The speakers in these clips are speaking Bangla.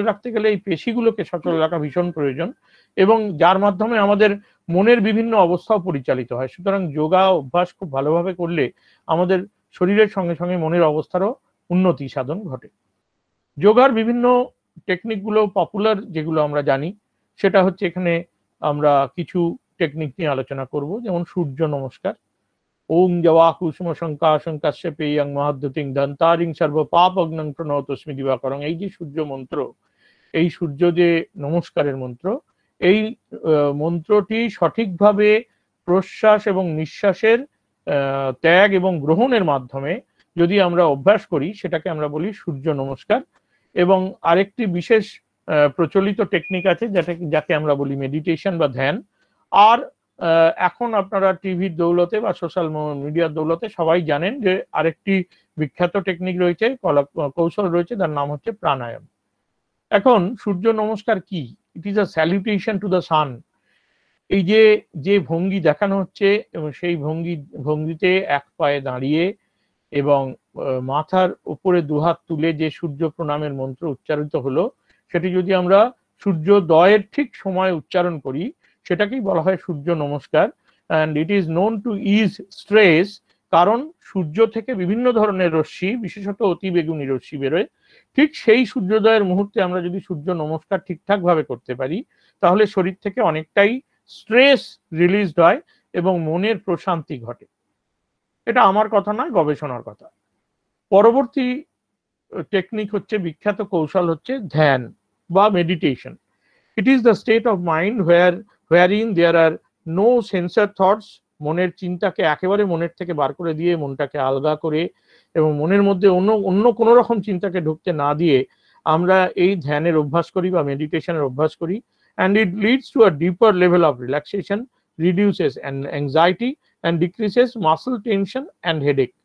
রাখতে গেলে এই পেশিগুলোকে সচল রাখা ভীষণ প্রয়োজন, এবং যার মাধ্যমে আমাদের মনের বিভিন্ন অবস্থাও পরিচালিত হয়। সুতরাং যোগা অভ্যাস খুব ভালোভাবে করলে আমাদের শরীরের সঙ্গে সঙ্গে মনের অবস্থারও উন্নতি সাধন ঘটে। যোগার বিভিন্ন টেকনিকগুলো পপুলার যেগুলো আমরা জানি, সেটা হচ্ছে এখানে আমরা কিছু টেকনিক নিয়ে আলোচনা করব, যেমন সূর্য নমস্কার। ওং জবা কুসুম শঙ্কাশং কাশ্যপেয়ং মহাদ্যুতিং দন্তারিং সর্ব পাপগ্নং প্রণতস্মি দিবাকরং। এই যে সূর্য মন্ত্র, এই সূর্য যে নমস্কারের মন্ত্র, এই মন্ত্রটি সঠিকভাবে প্রশ্বাস এবং নিঃশ্বাসের ত্যাগ এবং গ্রহণের মাধ্যমে যদি আমরা অভ্যাস করি, সেটাকে আমরা বলি সূর্য নমস্কার। এবং আরেকটি বিশেষ প্রচলিত টেকনিক আছে যাকে আমরা বলি মেডিটেশন বা ধ্যান। আর এখন আপনারা টিভির দৌলতে বা সোশ্যাল মিডিয়ার দৌলতে সবাই জানেন যে আরেকটি বিখ্যাত টেকনিক রয়েছে, কৌশল রয়েছে, তার নাম হচ্ছে প্রাণায়াম। এখন সূর্য নমস্কার কি? It is a salutation to the sun. এই যে ভঙ্গি দেখানো হচ্ছে, এবং সেই ভঙ্গিতে এক পায়ে দাঁড়িয়ে এবং মাথার উপরে দুহাত তুলে যে সূর্য প্রণামের মন্ত্র উচ্চারিত হলো, সেটি যদি আমরা সূর্যোদয়ের ঠিক সময় উচ্চারণ করি, সেটাকেই বলা হয় সূর্য নমস্কার। And it is known to is stress, কারণ সূর্য থেকে বিভিন্ন ধরনের রশ্মি, বিশেষত অতি বেগুনি রশ্মি বেরোয়। ঠিক সেই সূর্যোদয়ের মুহূর্তে আমরা যদি সূর্য নমস্কার ঠিকঠাক ভাবে করতে পারি, তাহলে শরীর থেকে অনেকটাই স্ট্রেস রিলিজড হয় এবং মনের প্রশান্তি ঘটে। এটা আমার কথা নয়, গবেষণার কথা। পরবর্তী টেকনিক হচ্ছে, বিখ্যাত কৌশল হচ্ছে ধ্যান বা meditation. It is the state of mind wherein there are no censor thoughts। মনের চিন্তাকে একেবারে মনের থেকে বার করে দিয়ে মনটাকে আলগা করে এবং মনের মধ্যে অন্য কোনো রকম চিন্তাকে ঢুকতে না দিয়ে আমরা এই ধ্যানের অভ্যাস করি বা মেডিটেশনের অভ্যাস করি। and it leads to a deeper level of relaxation, reduces anxiety and decreases muscle tension and headache।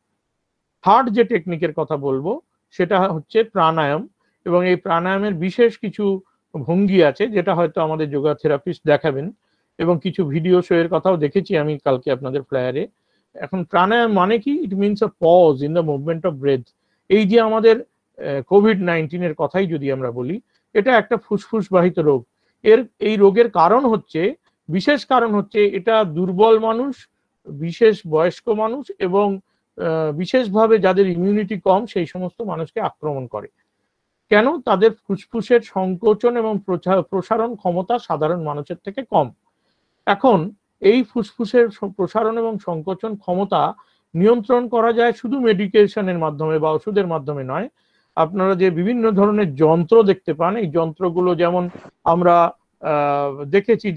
Third যে টেকনিকের কথা বলবো সেটা হচ্ছে প্রাণায়াম, এবং এই প্রাণায়ামের বিশেষ কিছু ভঙ্গি আছে যেটা হয়তো আমাদের যোগা থেরাপিস্ট দেখাবেন, এবং কিছু ভিডিও শো এর কথাও দেখেছি আমি কালকে আপনাদের ফ্লায়ারে। এখন প্রাণায়াম মানে কি? It means a pause in the movement of breath. এই যে আমাদের কোভিড-19 এর কথাই যদি আমরা বলি, এটা একটা ফুসফুস বাহিত রোগ। এই রোগের কারণ হচ্ছে, বিশেষ কারণ হচ্ছে, এটা দুর্বল মানুষ, বিশেষ বয়স্ক মানুষ এবং বিশেষভাবে যাদের ইমিউনিটি কম, সেই সমস্ত মানুষকে আক্রমণ করে। কেন? তাদের ফুসফুসের সংকোচন এবং প্রসারণ ক্ষমতা সাধারণ মানুষের থেকে কম। এখন এই ফুসফুসের প্রসারণ এবং সংকোচন ক্ষমতা নিয়ন্ত্রণ করা যায় শুধু মেডিকেশনের মাধ্যমে বা ওষুধের মাধ্যমে নয়। আপনারা যে বিভিন্ন ধরনের যন্ত্র দেখতে পান, এই যন্ত্রগুলো যেমন আমরা দেখেছি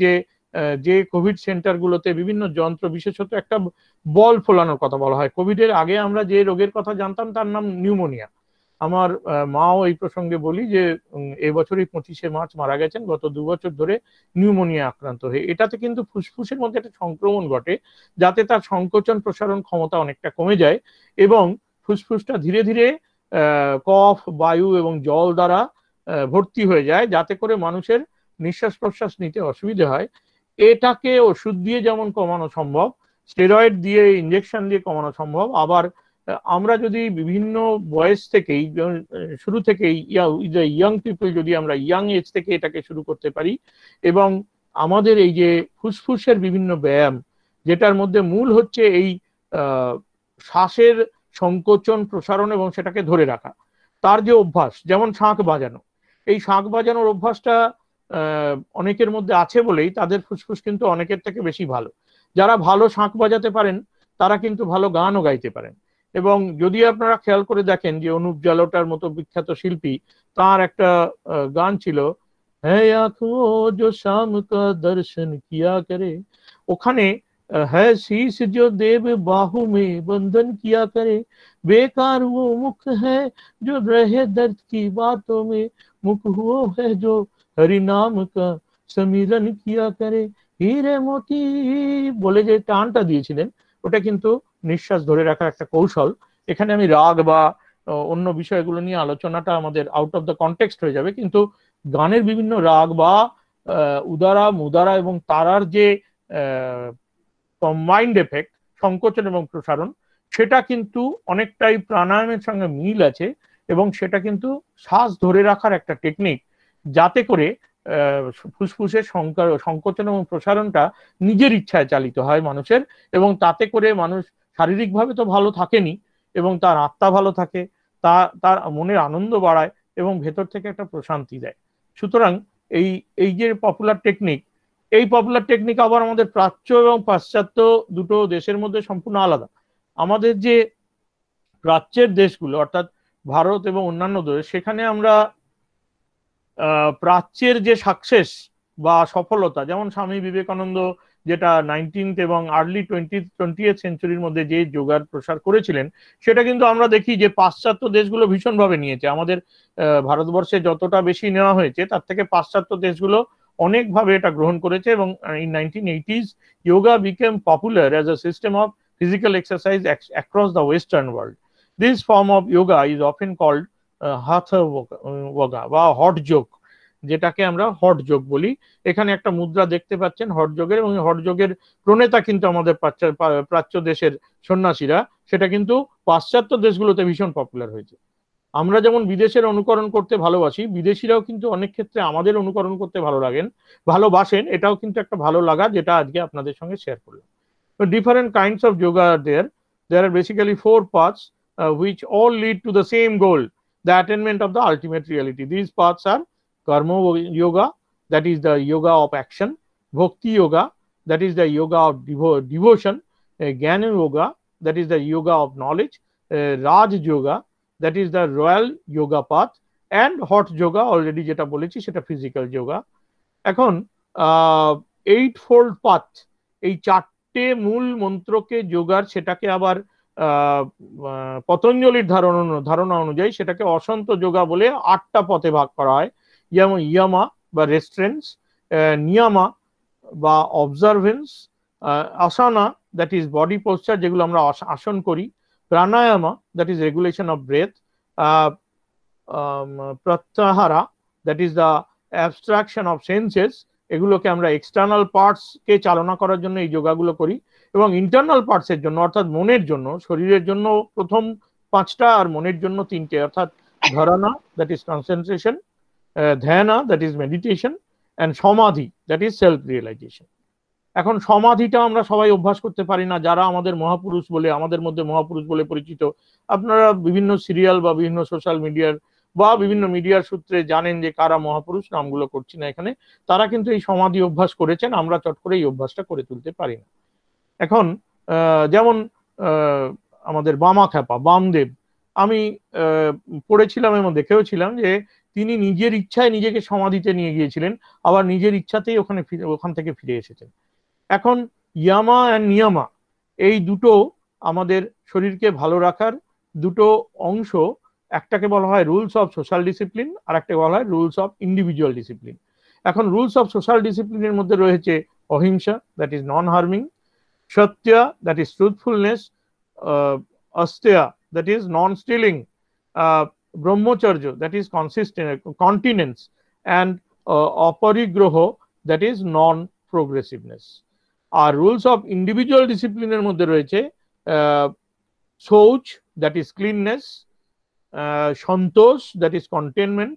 যে কোভিড সেন্টারগুলোতে বিভিন্ন যন্ত্র, বিশেষত একটা বল ফোলানোর কথা বলা হয়। কোভিডের আগে আমরা যে রোগের কথা জানতাম তার নাম নিউমোনিয়া। আমার মাও এই প্রসঙ্গে বলি যে এবছরই 25শে মার্চ মারা গেছেন, গত 2 বছর ধরে নিউমোনিয়া আক্রান্ত হয়ে। এটাতে কিন্তু ফুসফুসের মধ্যে একটা সংক্রমণ ঘটে, যাতে তার সংকোচন প্রসারণ ক্ষমতা অনেকটা কমে যায় এবং ফুসফুসটা ধীরে ধীরে কফ, বায়ু এবং জল দ্বারা ভর্তি হয়ে যায়, যাতে করে মানুষের নিঃশ্বাস প্রশ্বাস নিতে অসুবিধা হয়। এটাকে ওষুধ দিয়ে যেমন কমানো সম্ভব, স্টেরয়েড দিয়ে, ইনজেকশন দিয়ে কমানো সম্ভব। আবার আমরা যদি বিভিন্ন বয়স থেকেই, শুরু থেকেই, ইয়াং পিপল যদি আমরা ইয়াং এজ থেকে এটাকে শুরু করতে পারি, এবং আমাদের এই যে ফুসফুসের বিভিন্ন ব্যায়াম, যেটার মধ্যে মূল হচ্ছে এই শ্বাসের সংকোচন প্রসারণ এবং সেটাকে ধরে রাখা, তার যে অভ্যাস, যেমন শাঁখ বাজানো, এই শাঁখ বাজানোর অভ্যাসটা অনেকের মধ্যে আছে বলেই তাদের ফুসফুস কিন্তু অনেকের থেকে বেশি ভালো। যারা ভালো শাঁখ বাজাতে পারেন তারা কিন্তু ভালো গানও গাইতে পারেন। এবং যদি আপনারা খেয়াল করে দেখেন যে অনুপ জালোটার মতো বিখ্যাত শিল্পী, তার একটা গান ছিল, হ্যাঁ আঁখো জো শাম কা দর্শন কিয়া করে, ওখানে है शीश जो देव बाहु में बंधन किया करे, बेकार वो मुख है जो रहे दर्द की बातों में, मुख वो है जो हरि नाम का समीरन किया करे। हीरे मोती বলে যে টানটা দিয়েছিলেন, ওটা কিন্তু নিঃশ্বাস ধরে রাখার একটা কৌশল। এখানে আমি রাগ বা অন্য বিষয়গুলো নিয়ে আলোচনাটা আমাদের আউট অফ দ্য কনটেক্সট হয়ে যাবে, কিন্তু গানের বিভিন্ন রাগ বা উদারা, মুদারা এবং তারার যে কম্বাইন্ড এফেক্ট, সংকোচন এবং প্রসারণ, সেটা কিন্তু অনেকটাই প্রাণায়ামের সঙ্গে মিল আছে, এবং সেটা কিন্তু শ্বাস ধরে রাখার একটা টেকনিক, যাতে করে ফুসফুসের সংকোচন এবং প্রসারণটা নিজের ইচ্ছায় চালিত হয় মানুষের, এবং তাতে করে মানুষ শারীরিকভাবে তো ভালো থাকেনি, এবং তার আত্মা ভালো থাকে, তার মনের আনন্দ বাড়ায় এবং ভেতর থেকে একটা প্রশান্তি দেয়। সুতরাং এই এই যে পপুলার টেকনিক, এই পপুলার টেকনিক আবার আমাদের প্রাচ্য এবং পাশ্চাত্য দুটো দেশের মধ্যে সম্পূর্ণ আলাদা। আমাদের যে প্রাচ্যের দেশগুলো অর্থাৎ ভারত এবং অন্যান্য দেশ, সেখানে আমরা প্রাচ্যের যে সাকসেস বা সফলতা, যেমন স্বামী বিবেকানন্দ যেটা 19th এবং আর্লি 20th সেঞ্চুরির মধ্যে যে যোগার প্রসার করেছিলেন, সেটা কিন্তু আমরা দেখি যে পাশ্চাত্য দেশগুলো ভীষণভাবে নিয়েছে। আমাদের ভারতবর্ষে যতটা বেশি নেওয়া হয়েছে তার থেকে পাশ্চাত্য দেশগুলো অনেকভাবে এটা গ্রহণ করেছে, এবং in 1980s yoga became popular as a system of physical exercise across the western world. This form of yoga is often called hatha yoga বা হট যোগ, যেটাকে আমরা হট যোগ বলি। এখানে একটা মুদ্রা দেখতে পাচ্ছেন হট যোগের, এবং হট যোগের প্রণেতা কিন্তু আমাদের প্রাচ্য দেশের সন্ন্যাসীরা, সেটা কিন্তু পাশ্চাত্য দেশগুলোতে ভীষণ পপুলার হয়েছে। আমরা যেমন বিদেশের অনুকরণ করতে ভালোবাসি, বিদেশিরাও কিন্তু অনেক ক্ষেত্রে আমাদের অনুকরণ করতে ভালোবাসেন। এটাও কিন্তু একটা ভালো লাগা, যেটা আজকে আপনাদের সঙ্গে শেয়ার করলাম। Different kinds of yoga are there. There are basically 4 paths which all lead to the same goal, the attainment of the ultimate reality. These paths are karma yoga, that is the yoga of action; bhakti yoga, that is the yoga of devotion; jnana yoga, that is the yoga of knowledge; raj yoga, that is the royal yoga path; and hot yoga already যেটা বলেছি সেটা physical yoga. এখন eightfold path, এই চারটে মূল মন্ত্রকে যোগার, সেটাকে আবার পতঞ্জলির ধারণা অনুযায়ী সেটাকে অসন্ত যোগা বলে 8টা পথে ভাগ করা হয়। যেমন ইয়ামা বা রেস্ট্রেন্স, নিয়ামা বা observances, asana that is body posture যেগুলো আমরা আসন করি, pranayama that is regulation of breath, pratyahara that is the abstraction of senses, এগুলোকে আমরা এক্সটার্নাল পার্টসকে চালনা করার জন্য এই যোগাগুলো করি, এবং ইন্টারনাল পার্টসের জন্য অর্থাৎ মনের জন্য, শরীরের জন্য প্রথম 5টা আর মনের জন্য 3টে, অর্থাৎ dharana that is concentration, dhyana that is meditation, and samadhi that is self realization. এখন সমাধিটা আমরা সবাই অভ্যাস করতে পারি না, যারা আমাদের মধ্যে মহাপুরুষ বলে পরিচিত। আপনারা বিভিন্ন সিরিয়াল বা বিভিন্ন সোশ্যাল মিডিয়ার বা বিভিন্ন মিডিয়ার সূত্রে জানেন যে কারা মহাপুরুষ, নামগুলো করছি না এখানে। তারা কিন্তু এই সমাধি অভ্যাস করেছেন, আমরা চট করে এই অভ্যাসটা করে তুলতে পারি না। এখন যেমন আমাদের বামদেব, আমি পড়েছিলাম এবং দেখেওছিলাম যে তিনি নিজের ইচ্ছায় নিজেকে সমাধিতে নিয়ে গিয়েছিলেন, আবার নিজের ইচ্ছাতেই ওখান থেকে ফিরে এসেছেন। এখন ইয়ামা অ্যান্ড নিয়ামা, এই দুটো আমাদের শরীরকে ভালো রাখার দুটো অংশ। একটাকে বলা হয় রুলস অফ সোশ্যাল ডিসিপ্লিন, আর একটাকে বলা হয় রুলস অফ ইন্ডিভিজুয়াল ডিসিপ্লিন। এখন রুলস অফ সোশ্যাল ডিসিপ্লিনের মধ্যে রয়েছে ahimsa that is non harming, satya that is truthfulness, asteya that is non stealing, brahmacharya that is continence, and aparigraha that is non progressiveness. আর রুলস অফ ইন্ডিভিজুয়াল ডিসিপ্লিনের মধ্যে রয়েছে shaucha that is cleanliness, santosh that is contentment,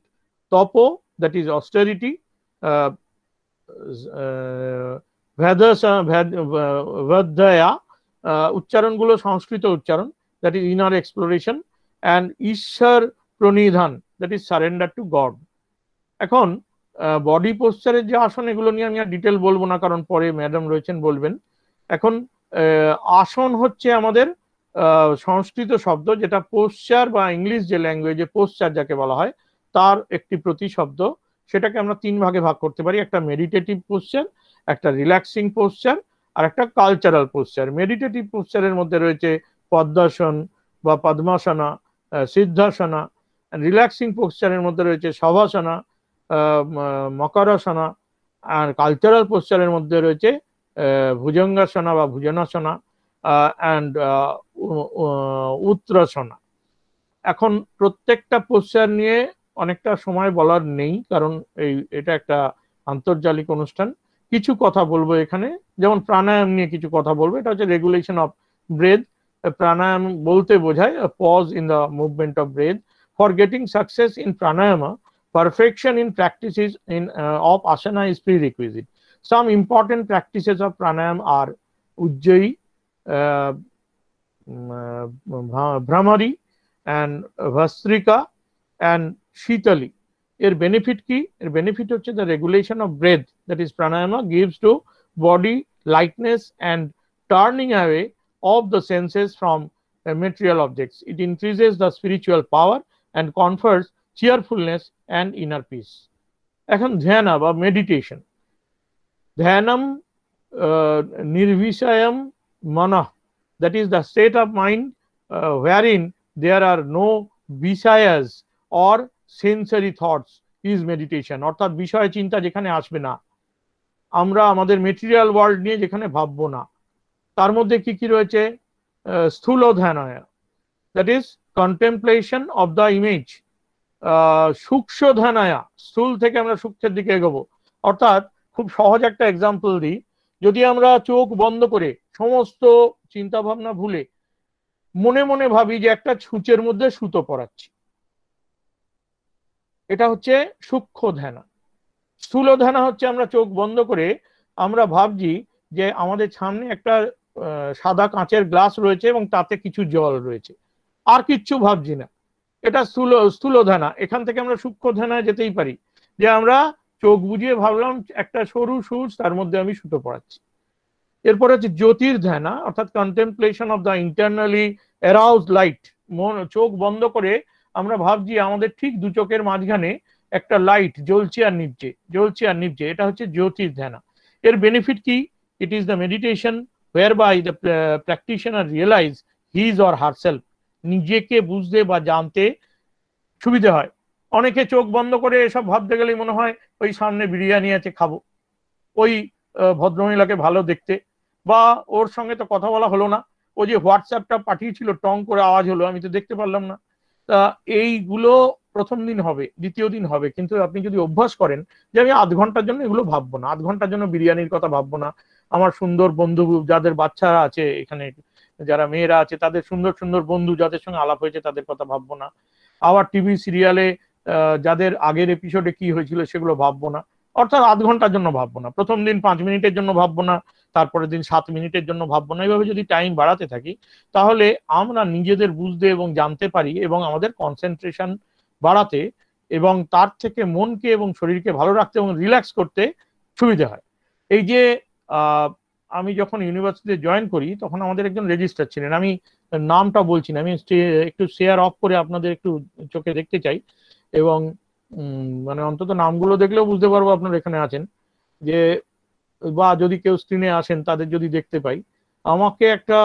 tapa that is austerity, ভাদয়া, উচ্চারণগুলো সংস্কৃত উচ্চারণ, that is inner exploration, and Ishwar pranidhan that is surrender to God. এখন বডি পোস্টারের যে আসন, এগুলো নিয়ে আমি আর ডিটেল বলবো না, কারণ পরে ম্যাডাম রয়েছেন বলবেন। এখন আসন হচ্ছে আমাদের সংস্কৃত শব্দ, যেটা পোস্চার বা ইংলিশ যে ল্যাঙ্গুয়েজে পোস্চার যাকে বলা হয় তার একটি প্রতিশব্দ। সেটাকে আমরা 3 ভাগে ভাগ করতে পারি, একটা মেডিটেটিভ পোস্চার, একটা রিল্যাক্সিং পোস্চার, আর একটা কালচারাল পোস্চার। মেডিটেটিভ পোস্চারের মধ্যে রয়েছে পদ্মাসন বা পদ্মাসনা, সিদ্ধাসনা। রিল্যাক্সিং পোস্চারের মধ্যে রয়েছে শবাসনা, মকরাসনা। আর কালচারাল পোস্চারের মধ্যে রয়েছে ভুজঙ্গাসনা বা ভুজনাসনা, অ্যান্ড উত্তরাসনা। এখন প্রত্যেকটা পোস্চার নিয়ে অনেকটা সময় বলার নেই, কারণ এটা একটা আন্তর্জালিক অনুষ্ঠান। কিছু কথা বলবো এখানে, যেমন প্রাণায়াম নিয়ে কিছু কথা বলবো। এটা হচ্ছে রেগুলেশন অফ ব্রেথ। প্রাণায়াম বলতে বোঝায় pause in the movement of breath. For getting success in pranayama, perfection in practices in of asana is prerequisite. Some important practices of pranayam are ujjayi, ভ্রামারি and vastrika and শীতলি। এর বেনিফিট কি? এর বেনিফিট হচ্ছে the regulation of breath, that is pranayama gives to body lightness and turning away of the senses from material objects. It increases the spiritual power and confers cheerfulness and inner peace. এখন ধ্যানা বা meditation, ধ্যানম নির্বিষয়ম মনঃ, that is the state of mind wherein there are no বিষয়াস or sensory thoughts is meditation। অর্থাৎ বিষয় চিন্তা যেখানে আসবে না, আমরা আমাদের মেটেরিয়াল ওয়ার্ল্ড নিয়ে যেখানে ভাববো না। তার মধ্যে কি কি রয়েছে? Sthula dhyana, that is contemplation of the image. Sukshma dhyana, স্থূল থেকে আমরা সূক্ষ্মের দিকে এগোবো। অর্থাৎ খুব সহজ একটা এক্সাম্পল দিই, যদি আমরা চোখ বন্ধ করে সমস্ত চিন্তা ভাবনা ভুলে মনে মনে ভাবি যে একটা ছুঁচের মধ্যে সুতো পরাচ্ছি, এটা হচ্ছে সূক্ষ্ম ধ্যান। স্থূল ধ্যান হচ্ছে আমরা চোখ বন্ধ করে আমরা ভাবছি যে আমাদের সামনে একটা সাদা কাঁচের গ্লাস রয়েছে এবং তাতে কিছু জল রয়েছে, আর কিচ্ছু ভাবছি না, এটা স্থূল ধ্যান। এখান থেকে আমরা সূক্ষ্ম ধ্যানে যেতেই পারি, যে আমরা চোখ বুঝিয়ে ভাবলাম একটা সরু সুচ, তার মধ্যে আমি সুতো পড়াচ্ছি। এরপরে হচ্ছে জ্যোতির ধ্যান, অর্থাৎ contemplation of the internally arouse light. চোখ বন্ধ করে আমরা ভাবছি আমাদের ঠিক দু চোখের মাঝখানে একটা লাইট জ্বলছে আর নিভছে, জ্বলছে আর নিভছে, এটা হচ্ছে জ্যোতির ধ্যান। এর বেনিফিট কি? ইট is the meditation whereby the practitioner realize his or herself, নিজেকে বুঝতে বা জানতে সুবিধা হয়। অনেকে চোখ বন্ধ করে এসব ভাবতে গেলেই মনে হয় ওই সামনে বিরিয়ানি আছে খাবো, ওই ভদ্রমহিলাকে ভালো দেখতে, বা ওর সঙ্গে তো কথা বলা হলো না, ও যে হোয়াটসঅ্যাপটা পাঠিয়েছিল টং করে আওয়াজ হলো, আমি তো দেখতে পারলাম না। তা এইগুলো প্রথম দিন হবে, দ্বিতীয় দিন হবে, কিন্তু আপনি যদি অভ্যাস করেন যে আমি আধ ঘন্টার জন্য এগুলো ভাববো না, আধ ঘন্টার জন্য বিরিয়ানির কথা ভাববো না, আমার সুন্দর বন্ধু যাদের বাচ্চারা আছে এখানে, যারা মেয়েরা আছে তাদের সুন্দর সুন্দর বন্ধু যাদের সঙ্গে আলাপ হয়েছে তাদের কথা ভাববো না, আবার টিভি সিরিয়ালে যাদের আগের এপিসোডে কি হয়েছিল সেগুলো ভাববো না। অর্থাৎ আধ ঘন্টার জন্য ভাববো না, প্রথম দিন 5 মিনিটের জন্য ভাববো না, তারপরের দিন 7 মিনিটের জন্য ভাববো না। এইভাবে যদি টাইম বাড়াতে থাকি তাহলে আমরা নিজেদের বুঝতে এবং জানতে পারি এবং আমাদের কনসেন্ট্রেশন বাড়াতে এবং তার থেকে মনকে এবং শরীরকে ভালো রাখতে এবং রিল্যাক্স করতে সুবিধা হয়। এই যে আমি যখন ইউনিভার্সিটিতে জয়েন করি তখন আমাদের একজন রেজিস্ট্রার ছিলেন, আমি নামটা বলছি না, আমি একটু শেয়ার অফ করে আপনাদের একটু চোখে দেখতে চাই, এবং মানে অন্তত নামগুলো দেখলেও বুঝতে পারবো আপনারা এখানে আছেন, যে বা যদি কেউ স্ক্রিনে আসেন তাদের যদি দেখতে পাই। আমাকে একটা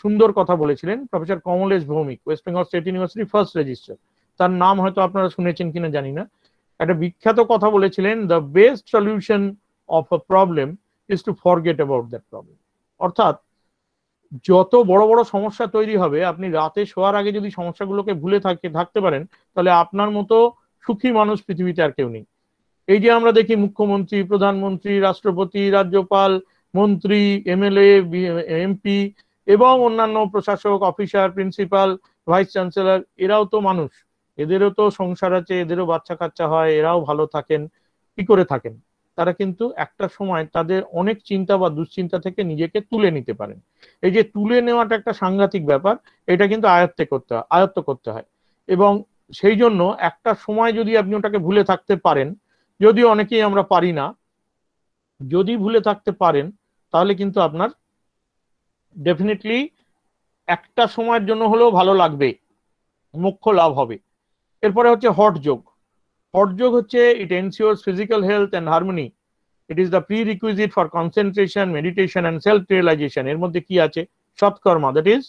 সুন্দর কথা বলেছিলেন professor Kamlesh Bhowmik, West Bengal state university first registrar. তার নাম হয়তো আপনারা শুনেছেন কিনা জানি না। একটা বিখ্যাত কথা বলেছিলেন, the best solution of a problem is two forget about that problem. অর্থাৎ যত বড় বড় সমস্যা তৈরি হবে, আপনি রাতে শোয়ার আগে যদি সমস্যাগুলোকে ভুলে থাকতে পারেন, তাহলে আপনার মতো সুখী মানুষ পৃথিবীতে আর কেউ নেই। এই যে আমরা দেখি মুখ্যমন্ত্রী, প্রধানমন্ত্রী, রাষ্ট্রপতি, রাজ্যপাল, মন্ত্রী, এমএলএ, এমপি এবং অন্যান্য প্রশাসক, অফিসার, প্রিন্সিপাল, ভাইস চ্যান্সেলর, এরাও তো মানুষ, এদেরও তো সংসার আছে, এদেরও বাচ্চা কাচ্চা হয়, এরাও ভালো থাকেন। কি করে থাকেন? তারা কিন্তু একটা সময় তাদের অনেক চিন্তা বা দুশ্চিন্তা থেকে নিজেকে তুলে নিতে পারেন। এই যে তুলে নেওয়াটা একটা সাংঘাতিক ব্যাপার, এটা কিন্তু আয়ত্ত করতে হয়। এবং সেই জন্য একটা সময় যদি আপনি ওটাকে ভুলে থাকতে পারেন, যদিও অনেকেই আমরা পারি না, যদি ভুলে থাকতে পারেন তাহলে কিন্তু আপনার ডেফিনেটলি একটা সময়ের জন্য হলেও ভালো লাগবে, মোক্ষ লাভ হবে। এরপরে হচ্ছে হঠ যোগ। হঠ যোগ হচ্ছে it ensures physical health and harmony. It is the prerequisite for concentration, meditation and self realization. এর মধ্যে কি আছে? Shatkarma, that is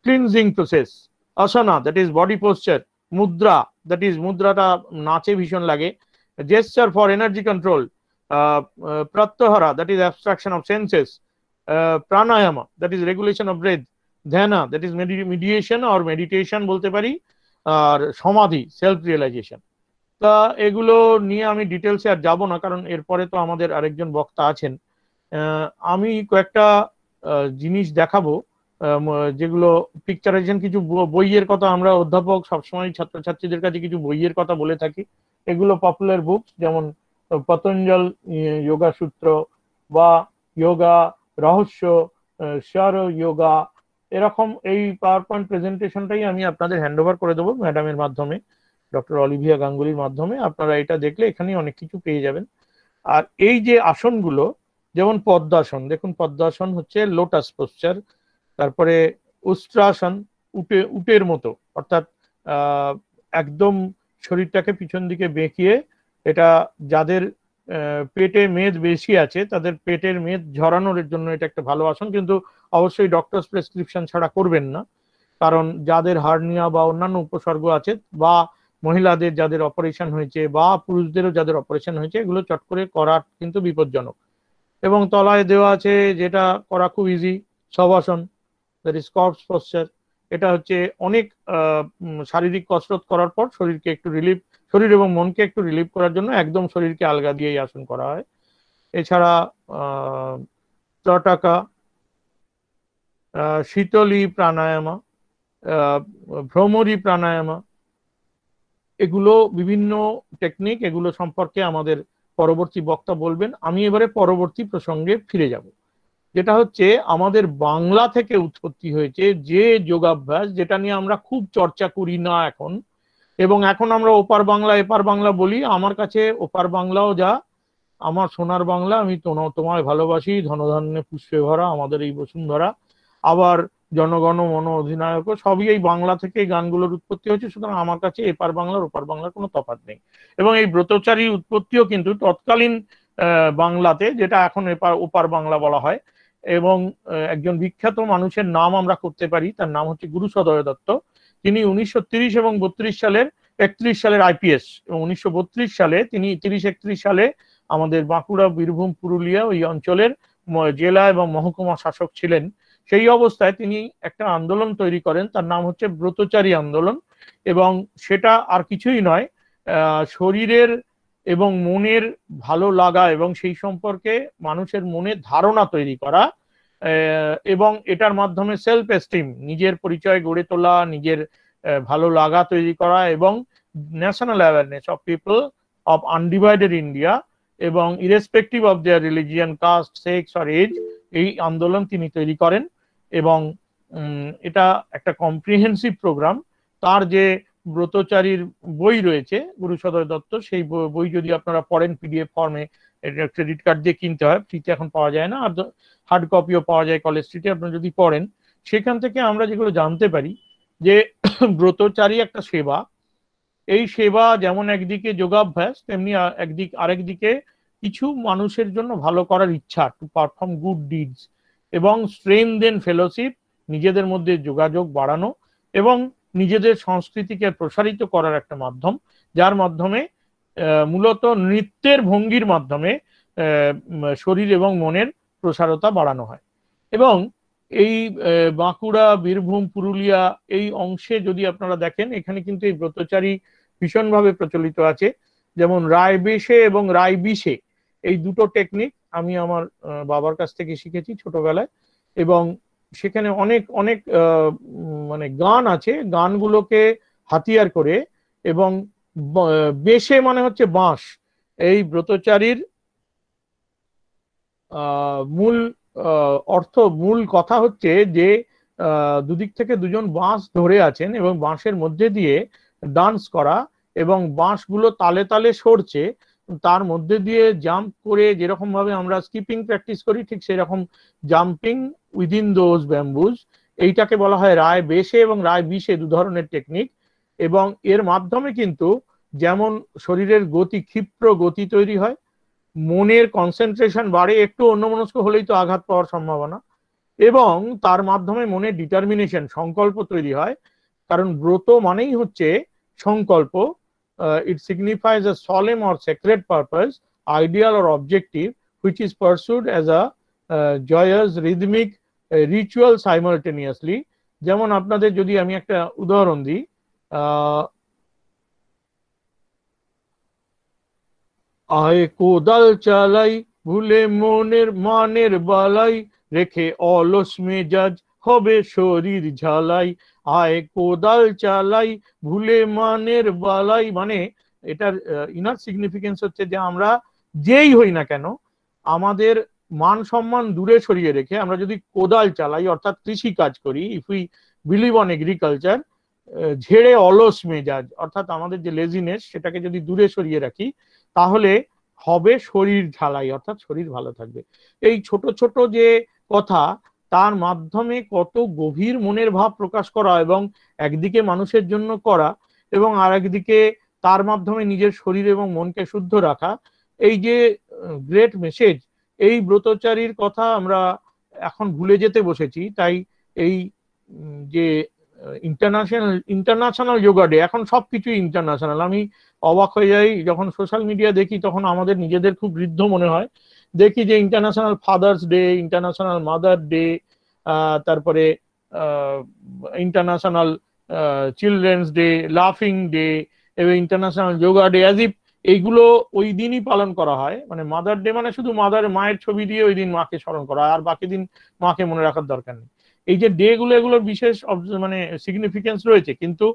cleansing process, asana, that is body posture, mudra, that is মুদ্রাটা নাচে ভীষণ লাগে, gesture for energy control, pratyahara, that is abstraction of senses, pranayama, that is regulation of breath, dhyana, that is mediation or meditation বলতে পারি, আর সমাধি, সেলফ রিয়েলাইজেশন। তা এগুলো নিয়ে আমি ডিটেলসে আর যাব না, কারণ এরপরে তো আমাদের আরেকজন বক্তা আছেন। আমি কয়েকটা জিনিস দেখাবো যেগুলো পিকচারাইজেশন, কিছু বইয়ের কথা আমরা অধ্যাপক সবসময় ছাত্রছাত্রীদের কাছে কিছু বইয়ের কথা বলে থাকি, এগুলো পপুলার বুকস, যেমন পতঞ্জল যোগা সূত্র বা যোগা রহস্য, স্বর যোগা, এরকম এই পাওয়ার পয়েন্ট প্রেজেন্টেশনটাই আমি আপনাদের হ্যান্ড ওভার করে দেবো ম্যাডামের মাধ্যমে, ডক্টর অলিভিয়া গাঙ্গুলির মাধ্যমে। আপনারা এটা দেখলে এখানে অনেক কিছু পেয়ে যাবেন। আর এই যে আসনগুলো, যেমন পদ্মাসন, দেখুন পদ্মাসন হচ্ছে লোটাস পোশ্চার, তারপরে উস্ত্রাসন উটের মতো, অর্থাৎ একদম শরীরটাকে পিছন দিকে বেঁকিয়ে, এটা যাদের পেটে মেদ বেশি আছে তাদের পেটের মেদ ঝরানোর জন্য এটা একটা ভালো আসন, কিন্তু অবশ্যই ডক্টরস প্রেসক্রিপশন ছাড়া করবেন না, কারণ যাদের হার্নিয়া বা অন্যান্য উপসর্গ আছে, বা মহিলাদের যাদের অপারেশন হয়েছে বা পুরুষদেরও যাদের অপারেশন হয়েছে, এগুলো চট করে করা কিন্তু বিপজ্জনক। এবং তলায় দেওয়া আছে যেটা করা খুব easy, shavasana, that is corpse posture. এটা হচ্ছে অনেক শারীরিক কসরত করার পর শরীরকে একটু রিলিফ, শরীর এবং মনকে একটু রিলিফ করার জন্য একদম শরীরকে আলগা দিয়ে এই আসন করা হয়। এছাড়া ত্রটাকা, শীতলী প্রাণায়ামা, ভ্রমরী প্রাণায়ামা, এগুলো বিভিন্ন টেকনিক, এগুলো সম্পর্কে আমাদের পরবর্তী বক্তা বলবেন। আমি এবারে পরবর্তী প্রসঙ্গে ফিরে যাব, যেটা হচ্ছে আমাদের বাংলা থেকে উৎপত্তি হয়েছে যে যোগাভ্যাস, যেটা নিয়ে আমরা খুব চর্চা করি না এখন, এবং এখন আমরা ওপার বাংলা এপার বাংলা বলি। আমার কাছে ওপার বাংলাও যা, আমার সোনার বাংলা, আমি তোমায় ভালোবাসি, ধনধান্যে পুষ্পে ভরা আমাদের এই বসুন্ধরা, আবার জনগণ মন অধিনায়ক, সবই এই বাংলা থেকে এই গানগুলোর উৎপত্তি হয়েছে। সুতরাং আমার কাছে এপার বাংলার ওপার বাংলার কোনো তফাৎ নেই। এবং এই ব্রতচারী উৎপত্তিও কিন্তু তৎকালীন বাংলাতে, যেটা এখন এপার ওপার বাংলা বলা হয়, এবং একজন বিখ্যাত মানুষের নাম আমরা করতে পারি, তার নাম হচ্ছে গুরু সদয় দত্ত। তিনি 1930 এবং 31 সালের আইপিএস, এবং 1932 সালে তিনি 31 সালে আমাদের বাঁকুড়া, বীরভূম, পুরুলিয়া ওই অঞ্চলের জেলা এবং মহকুমা শাসক ছিলেন। সেই অবস্থায় তিনি একটা আন্দোলন তৈরি করেন, তার নাম হচ্ছে ব্রতচারী আন্দোলন। এবং সেটা আর কিছুই নয়, শরীরের এবং মনের ভালো লাগা এবং সেই সম্পর্কে মানুষের মনে ধারণা তৈরি করা, এবং এটার মাধ্যমে সেলফ এস্টিম, নিজের পরিচয় গড়ে তোলা, নিজের ভালো লাগা তৈরি করা, এবং national awareness of people of undivided India, এবং irrespective of their religion, caste, sex or age, এই আন্দোলন তিনি তৈরি করেন। এবং এটা একটা কম্প্রিহেন্সিভ প্রোগ্রাম। তার যে ব্রতচারীর বই রয়েছে গুরু সদয় দত্ত, সেই বই যদি আপনারা পড়েন পিডিএফ ফর্মে, ক্রেডিট কার্ড দিয়ে কিনতে হয়, ফ্রিতে এখন পাওয়া যায় না, আর হার্ড কপিও পাওয়া যায় কলেজ স্ট্রিটে, আপনারা যদি পড়েন, সেখান থেকে আমরা যেগুলো জানতে পারি যে ব্রতচারী একটা সেবা। এই সেবা যেমন একদিকে যোগাভ্যাস, তেমনি আরেকদিকে কিছু মানুষের জন্য ভালো করার ইচ্ছা, টু পারফর্ম গুড ডিডস, এবং স্ট্রেনথেন ফেলোশিপ, নিজেদের মধ্যে যোগাযোগ বাড়ানো, এবং নিজেদের সংস্কৃতিকে প্রসারিত করার একটা মাধ্যম, যার মাধ্যমে মূলত নৃত্যের ভঙ্গির মাধ্যমে শরীর এবং মনের প্রসারতা বাড়ানো হয়। এবং এই বাঁকুড়া, বীরভূম, পুরুলিয়া এই অংশে যদি আপনারা দেখেন, এখানে কিন্তু এই ব্রতচারী ভীষণভাবে প্রচলিত আছে। যেমন রায়বেশে এবং রায়বিশে, এই দুটো টেকনিক আমি আমার বাবার কাছ থেকে শিখেছি ছোটবেলায়। এবং সেখানে অনেক অনেক মানে গান আছে, গানগুলোকে হাতিয়ার করে, এবং বেশে মানে হচ্ছে বাঁশ, এই ব্রতচারীর মূল অর্থ, মূল কথা হচ্ছে যে দুদিক থেকে দুজন বাঁশ ধরে আছেন এবং বাঁশের মধ্যে দিয়ে ডান্স করা, এবং বাঁশগুলো তালে তালে সরছে, তার মধ্যে দিয়ে জাম্প করে, যেরকম ভাবে আমরা স্কিপিং প্র্যাকটিস করি ঠিক সেরকম জাম্পিং উইদিন দোজ ব্যাম্বুজ। এইটাকে বলা হয় রায় বেশে এবং রায় বিশে, দু ধরনের টেকনিক। এবং এর মাধ্যমে কিন্তু যেমন শরীরের গতি, ক্ষিপ্র গতি তৈরি হয়, মনের কনসেন্ট্রেশন বাড়ে, একটু অন্যমনস্ক হলেই তো আঘাত পাওয়ার সম্ভাবনা, এবং তার মাধ্যমে মনে ডিটারমিনেশন, সংকল্প তৈরি হয়। কারণ ব্রত মানেই হচ্ছে সংকল্প। It signifies a solemn or sacred purpose, ideal or objective, which is pursued as a joyous rhythmic ritual simultaneously. যেমন আপনাদের যদি আমি একটা উদাহরণ দিই, আয় কোদাল চালাই, ভুলে মানের বালাই, রেখে অলস মেজাজ, হবে শরীর ঝালাই। আয় কোদাল চালাই, ভুলে মানের বালাই, মানে এটার ইনার সিগনিফিকেন্স হচ্ছে যে আমরা যেই হই না কেন আমাদের মান সম্মান দূরে সরিয়ে রেখে আমরা যদি কোদাল চালাই অর্থাৎ কৃষি কাজ করি, if we believe on agriculture, ঝেড়ে অলস মেজাজ অর্থাৎ আমাদের যে লেজিনেস সেটাকে যদি দূরে সরিয়ে রাখি তাহলে হবে শরীর ঝালাই, অর্থাৎ শরীর ভালো থাকবে। এই ছোট ছোট যে কথা তার মাধ্যমে কত গভীর মনের ভাব প্রকাশ করা এবং একদিকে মানুষের জন্য করা এবং আর একদিকে তার মাধ্যমে নিজের শরীর এবং মনকে শুদ্ধ রাখা, এই যে গ্রেট মেসেজ, এই ব্রতচারীর কথা আমরা এখন ভুলে যেতে বসেছি। তাই এই যে ইন্টারন্যাশনাল যোগা ডে, এখন সবকিছু ইন্টারন্যাশনাল। আমি অবাক হয়ে যাই যখন সোশ্যাল মিডিয়া দেখি, তখন আমাদের নিজেদের খুব বৃদ্ধ মনে হয়। দেখি যে international father's day, international mother day, তারপরে ইন্টারন্যাশনাল চিলড্রেন্স ডে, লাফিং ডে এবং international yoga day, as if এইগুলো ওই দিনই পালন করা হয়। মানে মাদার ডে মানে শুধু মায়ের ছবি দিয়ে ওই দিন মাকে স্মরণ করা, আর বাকি দিন মাকে মনে রাখার দরকার নেই। এই যে ডে গুলো, এগুলোর বিশেষ মানে সিগনিফিকেন্স রয়েছে, কিন্তু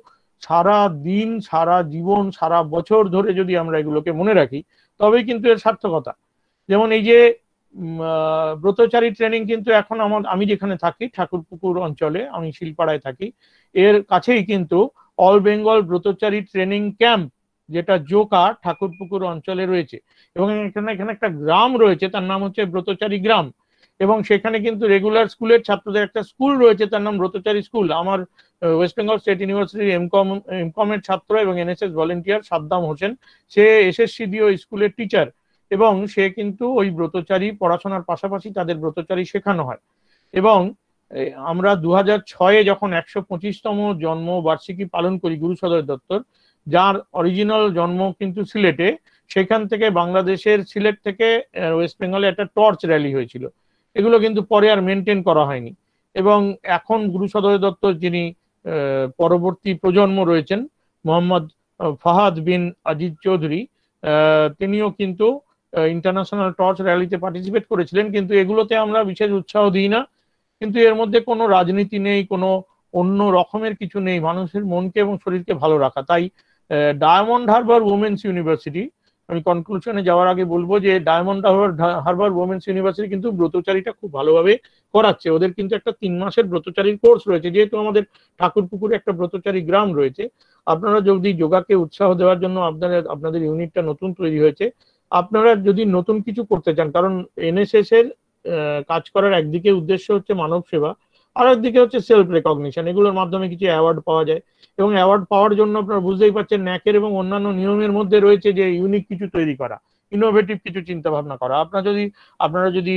সারা দিন, সারা জীবন, সারা বছর ধরে যদি আমরা এগুলোকে মনে রাখি তবেই কিন্তু এর সার্থকতা। যেমন এই যে ব্রতচারী ট্রেনিং কিন্তু এখন আমি যেখানে থাকি ঠাকুরপুকুর অঞ্চলে, আমি শিলপাড়ায় থাকি, এর কাছেই কিন্তু all Bengal Bratachari training camp যেটা জোকা ঠাকুরপুকুর অঞ্চলে রয়েছে, এবং এখানে একটা গ্রাম রয়েছে তার নাম হচ্ছে ব্রতচারী গ্রাম, এবং সেখানে কিন্তু রেগুলার স্কুলের ছাত্রদের একটা স্কুল রয়েছে তার নাম ব্রতচারী স্কুল। আমার ওয়েস্ট বেঙ্গল স্টেট ইউনিভার্সিটির এমকম এর ছাত্র এবং এনএসএস ভলেন্টিয়ার সাদ্দাম হোসেন, সে এসএসসি দিয়ে ওই স্কুলের টিচার, এবং সে কিন্তু ওই ব্রতচারী পড়াশোনার পাশাপাশি তাদের ব্রতচারী শেখানো হয়। এবং আমরা 2006-এ যখন 125তম জন্মবার্ষিকী পালন করি গুরু সদয় দত্তর, যার অরিজিনাল জন্ম কিন্তু সিলেটে, সেখান থেকে বাংলাদেশের সিলেট থেকে ওয়েস্ট বেঙ্গলে একটা টর্চ র্যালি হয়েছিল। এগুলো কিন্তু পরে আর মেনটেন করা হয়নি। এবং এখন গুরু সদয় দত্ত যিনি পরবর্তী প্রজন্ম রয়েছেন, মোহাম্মদ ফাহাদ বিন আজিজ চৌধুরী, তিনিও কিন্তু ইন্টারন্যাশনাল টর্চ র্যালিতে পার্টিসিপেট করেছিলেন। কিন্তু এগুলোতে আমরা বিশেষ উৎসাহ দিই না, কিন্তু এর মধ্যে কোনো রাজনীতি নেই, কোনো অন্য রকমের কিছু নেই, মানুষের মনকে এবং শরীরকে ভালো রাখা। তাই ডায়মন্ড হারবার উমেন্স ইউনিভার্সিটি, আমি কনক্লুশনে যাওয়ার আগে বলবো যে ডায়মন্ড হারবার উমেন্স ইউনিভার্সিটি কিন্তু ব্রতচারীটা খুব ভালোভাবে করাচ্ছে। ওদের কিন্তু একটা 3 মাসের ব্রতচারীর কোর্স রয়েছে, যেহেতু আমাদের ঠাকুরপুকুরে একটা ব্রতচারী গ্রাম রয়েছে। আপনারা যদি যোগাকে উৎসাহ দেওয়ার জন্য আপনাদের ইউনিটটা নতুন তৈরি হয়েছে, আপনারা যদি নতুন কিছু করতে চান, কারণ এনএসএস এর কাজ করার একদিকে উদ্দেশ্য হচ্ছে মানব সেবা, আর একদিকে হচ্ছে সেলফ রেকগনিশন, এগুলোর মাধ্যমে কিছু অ্যাওয়ার্ড পাওয়া যায়। এবং অ্যাওয়ার্ড পাওয়ার জন্য আপনারা বুঝতেই পারছেন ন্যাকের এবং অন্যান্য নিয়মের মধ্যে রয়েছে যে ইউনিক কিছু তৈরি করা, ইনোভেটিভ কিছু চিন্তা ভাবনা করা। আপনারা যদি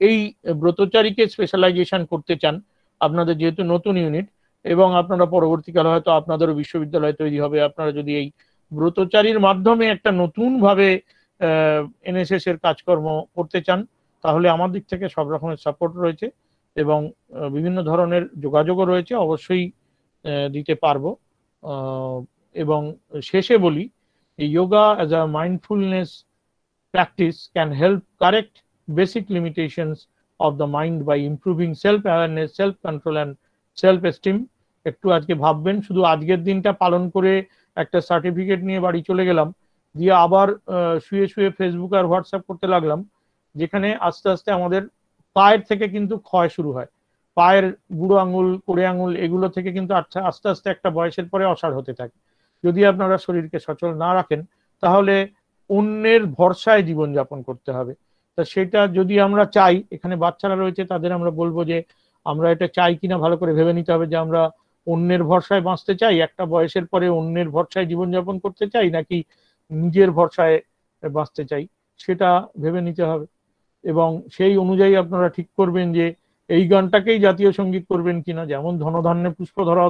এই ব্রতচারীকে স্পেশালাইজেশন করতে চান, আপনাদের যেহেতু নতুন ইউনিট এবং আপনারা পরবর্তীকালে হয়তো আপনাদেরও বিশ্ববিদ্যালয় তৈরি হবে, আপনারা যদি এই ব্রতচারীর মাধ্যমে একটা নতুন ভাবে এনএসএস এর কাজকর্ম করতে চান, তাহলে আমার দিক থেকে সব রকমের সাপোর্ট রয়েছে এবং বিভিন্ন ধরনের যোগাযোগও রয়েছে, অবশ্যই দিতে পারবো। এবং শেষে বলি, yoga as a mindfulness practice can help correct basic limitations of the mind by improving self-awareness, self-control and self-esteem. একটু আজকে ভাববেন, শুধু আজকের দিনটা পালন করে একটা সার্টিফিকেট নিয়ে বাড়ি চলে গেলাম, দিয়ে আবার শুয়ে শুয়ে ফেসবুক আর হোয়াটসঅ্যাপ করতে লাগলাম, যেখানে আস্তে আস্তে আমাদের পায়ের থেকে কিন্তু ক্ষয় শুরু হয়। পায়ের বুড়ো আঙুল, কোড়ে আঙুল, এগুলো থেকে কিন্তু আস্তে আস্তে একটা বয়সের পরে অসাড় হতে থাকে। যদি আপনারা শরীরকে সচল না রাখেন তাহলে অন্যের ভরসায় জীবনযাপন করতে হবে। তা সেটা যদি আমরা চাই, এখানে বাচ্চারা রয়েছে তাদের আমরা বলবো যে আমরা এটা চাই কিনা ভালো করে ভেবে নিতে হবে, যে আমরা অন্যের ভরসায় বাঁচতে চাই, একটা বয়সের পরে অন্যের ভরসায় জীবনযাপন করতে চাই, নাকি নিজের ভরসায় বাঁচতে চাই, সেটা ভেবে নিতে হবে। এবং সেই অনুযায়ী আপনারা ঠিক করবেন যে এই গানটাকেই জাতীয় সঙ্গীত করবেন কিনা। যেমন ধনধান্যে পুষ্প ধরাও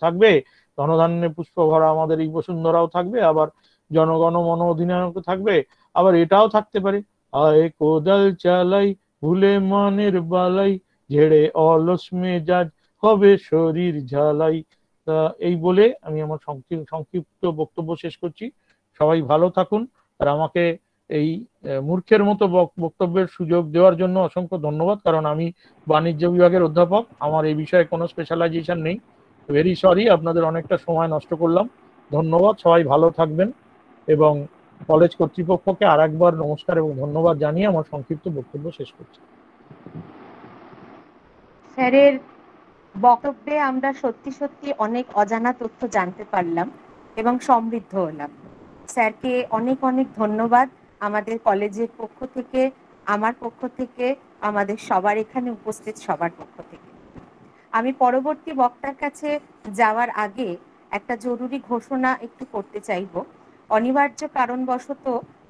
থাকবে, ধনধান্যে পুষ্প ভরা আমাদের এই বসুন্ধরাও থাকবে, আবার জনগণ মন অধিনায়ক থাকবে, আবার এটাও থাকতে পারে, আয় কোদাল চালাই ভুলে মানের বালাই, ঝেড়ে অলস মেজাজ হবে শরীর ঝালাই। তা এই বলে আমি আমার সংক্ষিপ্ত বক্তব্য শেষ করছি। সবাই ভালো থাকুন, আর আমাকে এই মূর্খের মতো বক্তব্যের সুযোগ দেওয়ার জন্য অসংখ্য ধন্যবাদ, কারণ আমি বাণিজ্য বিভাগের অধ্যাপক, আমার এই বিষয়ে কোনো স্পেশালাইজেশন নেই। ভেরি সরি, আপনাদের অনেকটা সময় নষ্ট করলাম। ধন্যবাদ, সবাই ভালো থাকবেন। এবং কলেজ কর্তৃপক্ষকে আরেকবার নমস্কার এবং ধন্যবাদ জানিয়ে আমার সংক্ষিপ্ত বক্তব্য শেষ করছি। স্যারের বক্তব্যে আমরা সত্যি সত্যি অনেক অজানা তথ্য জানতে পারলাম এবং সমৃদ্ধ হলাম। স্যারকে অনেক অনেক ধন্যবাদ আমাদের কলেজের পক্ষ থেকে, আমার পক্ষ থেকে, আমাদের সবার এখানে উপস্থিত সবার পক্ষ থেকে। আমি পরবর্তী বক্তার কাছে যাওয়ার আগে একটা জরুরি ঘোষণা একটু করতে চাইব। অনিবার্য কারণবশত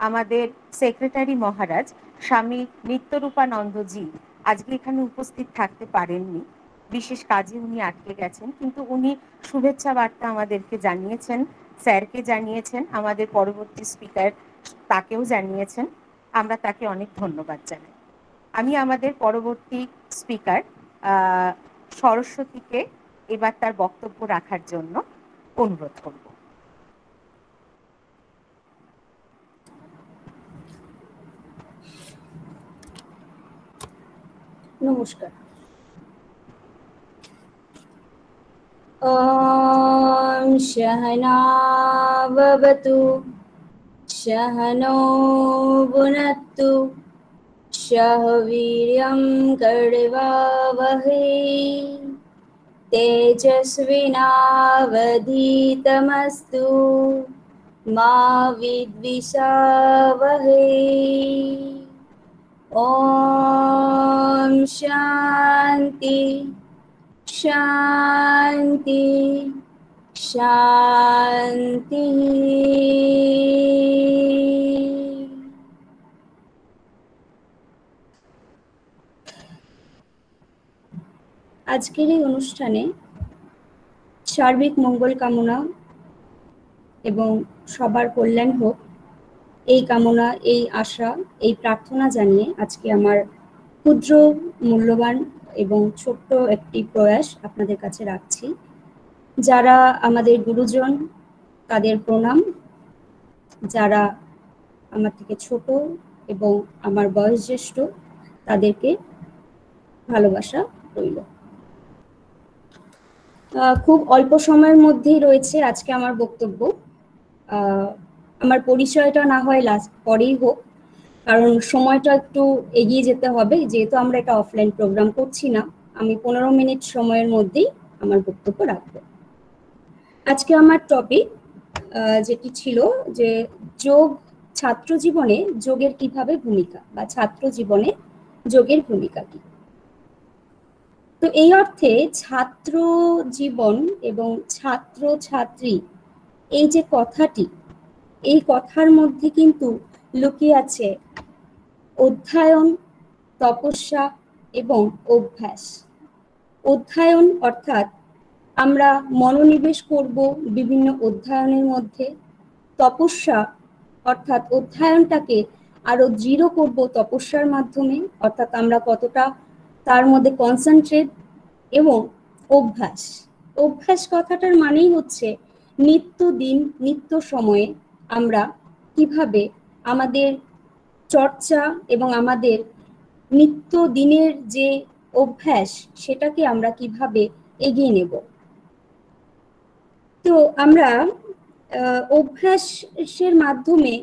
আমাদের সেক্রেটারি মহারাজ স্বামী নিত্যরূপানন্দজি আজকে এখানে উপস্থিত থাকতে পারেননি, বিশেষ কাজে উনি আটকে গেছেন, কিন্তু উনি শুভেচ্ছা বার্তা আমাদেরকে জানিয়েছেন, স্যারকে জানিয়েছেন, আমাদের পরবর্তী স্পিকার তাকেও জানিয়েছেন। আমরা তাকে অনেক ধন্যবাদ জানাই। আমি আমাদের পরবর্তী স্পিকার সরস্বতীকে এবার তার বক্তব্য রাখার জন্য অনুরোধ করব। নমস্কার। ওম সহনা ভবতু সহনো ভুনক্তু সহ বীর্যং কর্বাবহৈ তেজস্বিনাবধীতমস্তু মা বিদ্বিষাবহৈ। ওম শান্তি শান্তি শান্তি। আজকের এই অনুষ্ঠানে সার্বিক মঙ্গল কামনা এবং সবার কল্যাণ হোক এই কামনা, এই আশা, এই প্রার্থনা জানিয়ে আজকে আমার ক্ষুদ্র, মূল্যবান এবং ছোট্ট একটি প্রয়াস আপনাদের কাছে রাখছি। যারা আমাদের গুরুজন তাদের প্রণাম, যারা আমার থেকে ছোট এবং আমার বয়োজ্যেষ্ঠ তাদেরকে ভালোবাসা রইল। খুব অল্প সময়ের মধ্যেই রয়েছে আজকে আমার বক্তব্য। আমার পরিচয়টা না হয় পরেই হোক, কারণ সময়টা একটু এগিয়ে যেতে হবে, যেহেতু আমরা এটা অফলাইন প্রোগ্রাম করছি না। আমি 15 মিনিট সময়ের মধ্যেই আমার বক্তব্য রাখবো। আজকে আমার টপিক যেটি ছিল যে যোগ ছাত্র জীবনে যোগের কিভাবে ভূমিকা, বা ছাত্র জীবনে যোগের ভূমিকা কি। তো এই অর্থে ছাত্র জীবন এবং ছাত্র ছাত্রী এই যে কথাটি, এই কথার মধ্যে কিন্তু লুকিয়ে আছে অধ্যয়ন, তপস্যা এবং অভ্যাস। অধ্যয়ন অর্থাৎ আমরা মনোনিবেশ করব বিভিন্ন অধ্যয়নের মধ্যে। তপস্যা অর্থাৎ অধ্যয়নটাকে আরো দৃঢ় করব তপস্যার মাধ্যমে, অর্থাৎ আমরা কতটা তার মধ্যে কনসেন্ট্রেট। এবং অভ্যাস, অভ্যাস কথাটার মানেই হচ্ছে নিত্যদিন নিত্য সময়ে আমরা কিভাবে আমাদের চর্চা এবং আমাদের নিত্যদিনের যে অভ্যাস সেটাকে আমরা কিভাবে এগিয়ে নেব। তো আমরা অভ্যাসের মাধ্যমে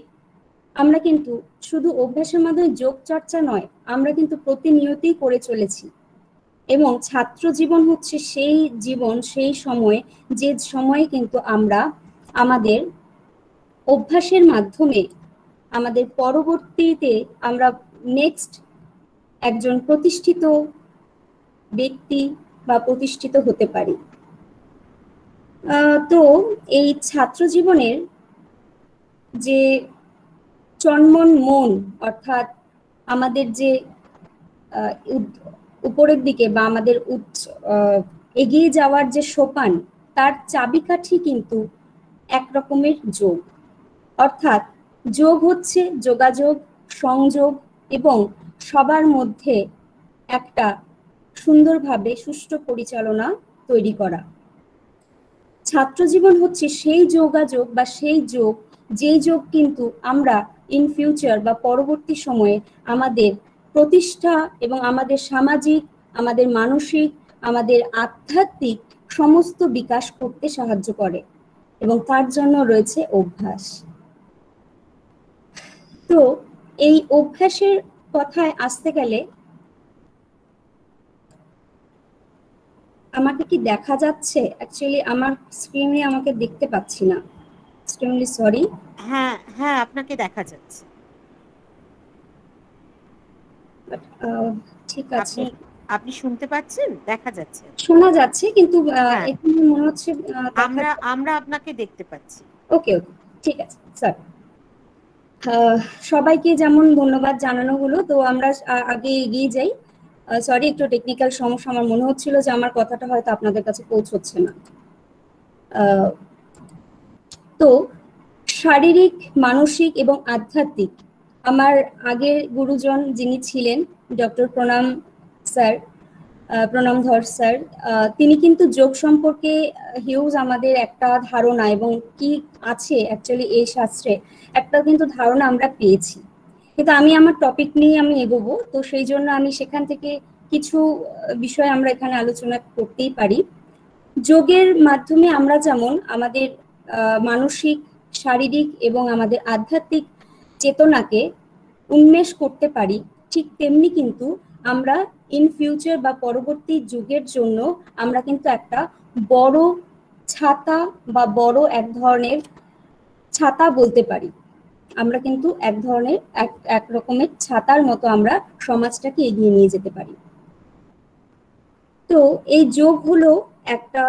আমরা কিন্তু শুধু অভ্যাসের মাধ্যমে যোগ চর্চা নয়, আমরা কিন্তু প্রতিনিয়তই করে চলেছি। এবং ছাত্র জীবন হচ্ছে সেই জীবন, সেই সময়, যে সময়ে কিন্তু আমরা আমাদের অভ্যাসের মাধ্যমে আমাদের পরবর্তীতে আমরা নেক্সট একজন প্রতিষ্ঠিত ব্যক্তি বা প্রতিষ্ঠিত হতে পারি। তো এই ছাত্র জীবনের যে চন্মন মন, অর্থাৎ আমাদের যে উপরের দিকে বা আমাদের এগিয়ে যাওয়ার যে সোপান, তার চাবিকাঠি কিন্তু এক রকমের যোগ। অর্থাৎ যোগ হচ্ছে যোগাযোগ, সংযোগ এবং সবার মধ্যে একটা সুন্দরভাবে সুষ্ঠু পরিচালনা তৈরি করা। ছাত্র জীবন হচ্ছে সেই যোগাযোগ বা সেই যোগ, যেই যোগ কিন্তু আমরা ইন ফিউচার বা পরবর্তী সময়ে আমাদের প্রতিষ্ঠা এবং আমাদের সামাজিক, আমাদের মানসিক, আমাদের আধ্যাত্মিক সমস্ত বিকাশ করতে সাহায্য করে। এবং তার জন্য রয়েছে অভ্যাস। তো এই অভ্যাসের কথায় আসতে গেলে আমাকে কি দেখা যাচ্ছে? অ্যাকচুয়ালি আমার স্ক্রিনে আমাকে দেখতে পাচ্ছি না, এক্সট্রিমলি সরি। হ্যাঁ হ্যাঁ, আপনাকে দেখা যাচ্ছে। ঠিক আছে, আপনি আপনি শুনতে পাচ্ছেন? দেখা যাচ্ছে? শোনা যাচ্ছে কিন্তু হ্যাঁ, এখানে মনে হচ্ছে দেখা আমরা আমরা আপনাকে দেখতে পাচ্ছি। ওকে ওকে, ঠিক আছে স্যার। সবাইকে যেমন ধন্যবাদ জানানো হলো, তো আমরা আগে এগিয়ে যাই। সরি, একটু টেকনিক্যাল সমস্যা, আমার মনে হচ্ছিল যে আমার কথাটা হয়তো আপনাদের কাছে পৌঁছচ্ছে না। তো শারীরিক, মানসিক এবং আধ্যাত্মিক, আমার আগের গুরুজন যিনি ছিলেন ডক্টর প্রণাম স্যার, প্রণাম ধর স্যার, তিনি কিন্তু যোগ সম্পর্কে হিউজ আমাদের একটা ধারণা এবং কি আছে অ্যাকচুয়ালি এই শাস্ত্রে একটা কিন্তু ধারণা আমরা পেয়েছি। কিন্তু আমি আমার টপিক নিয়ে আমি এগোবো, তো সেই জন্য আমি সেখান থেকে কিছু বিষয় আমরা এখানে আলোচনা করতেই পারি। যোগের মাধ্যমে আমরা যেমন আমাদের মানসিক, শারীরিক এবং আমাদের আধ্যাত্মিক চেতনাকে উন্মেষ করতে পারি, ঠিক তেমনি কিন্তু আমরা ইন ফিউচার বা পরবর্তী যুগের জন্য আমরা কিন্তু একটা বড় ছাতা বা বড় এক ধরনের ছাতা বলতে পারি। আমরা কিন্তু এক ধরনের এক রকমের ছাতার মতো আমরা সমাজটাকে এগিয়ে নিয়ে যেতে পারি। তো এই যোগ হলো একটা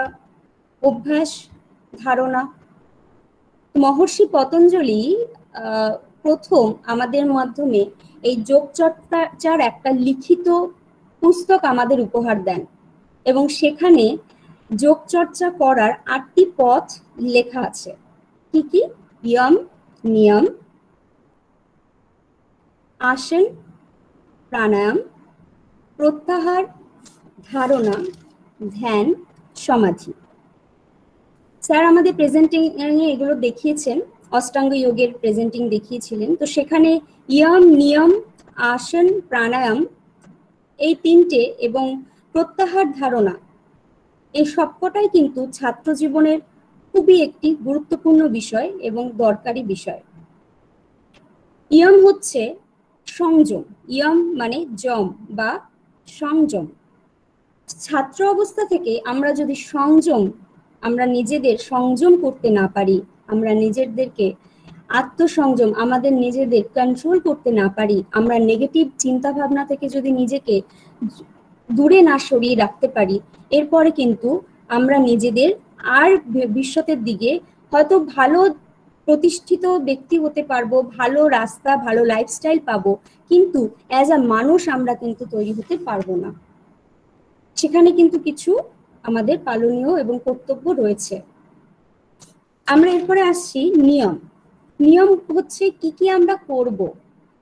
অভ্যাস, ধারণা। মহর্ষি পতঞ্জলি প্রথম আমাদের মাধ্যমে এই যোগচর্চার একটা লিখিত পুস্তক আমাদের উপহার দেন এবং সেখানে যোগচর্চা করার 8টি পথ লেখা আছে। কি কি? ইয়ম, নিয়ম, আসন, প্রাণায়াম, প্রত্যাহার, ধারণা, ধ্যান, সমাধি। স্যার আমাদের প্রেজেন্টিং এগুলো দেখিয়েছেন, অষ্টাঙ্গ যোগের প্রেজেন্টিং দেখিয়েছিলেন। তো সেখানে ইয়ম, নিয়ম, আসন, প্রাণায়াম এই 3টে এবং প্রত্যাহার, ধারণা, এই সবকটাই কিন্তু ছাত্র জীবনের খুবই একটি গুরুত্বপূর্ণ বিষয় এবং দরকারি বিষয়। ইয়ম হচ্ছে সংযম, ইয়ম মানে জম বা সংযম। ছাত্র অবস্থা থেকে আমরা যদি আমরা নিজেদের সংযম করতে না পারি, আমরা নিজেদেরকে আত্মসংযম, আমাদের নিজেদের কন্ট্রোল করতে না পারি, আমরা নেগেটিভ চিন্তা ভাবনা থেকে যদি নিজেকে দূরে না সরিয়ে রাখতে পারি, এরপরে কিন্তু আমরা নিজেদের আর ভবিষ্যতের দিকে হয়তো ভালো প্রতিষ্ঠিত ব্যক্তি হতে পারবো, ভালো রাস্তা, ভালো লাইফস্টাইল পাবো, কিন্তু অ্যাজ আ মানুষ আমরা কিন্তু তৈরি হতে পারবো না। সেখানে কিন্তু কিছু আমাদের পালনীয় এবং কর্তব্য রয়েছে। আমরা এরপরে আসছি নিয়ম। নিয়ম হচ্ছে কি কি আমরা করব,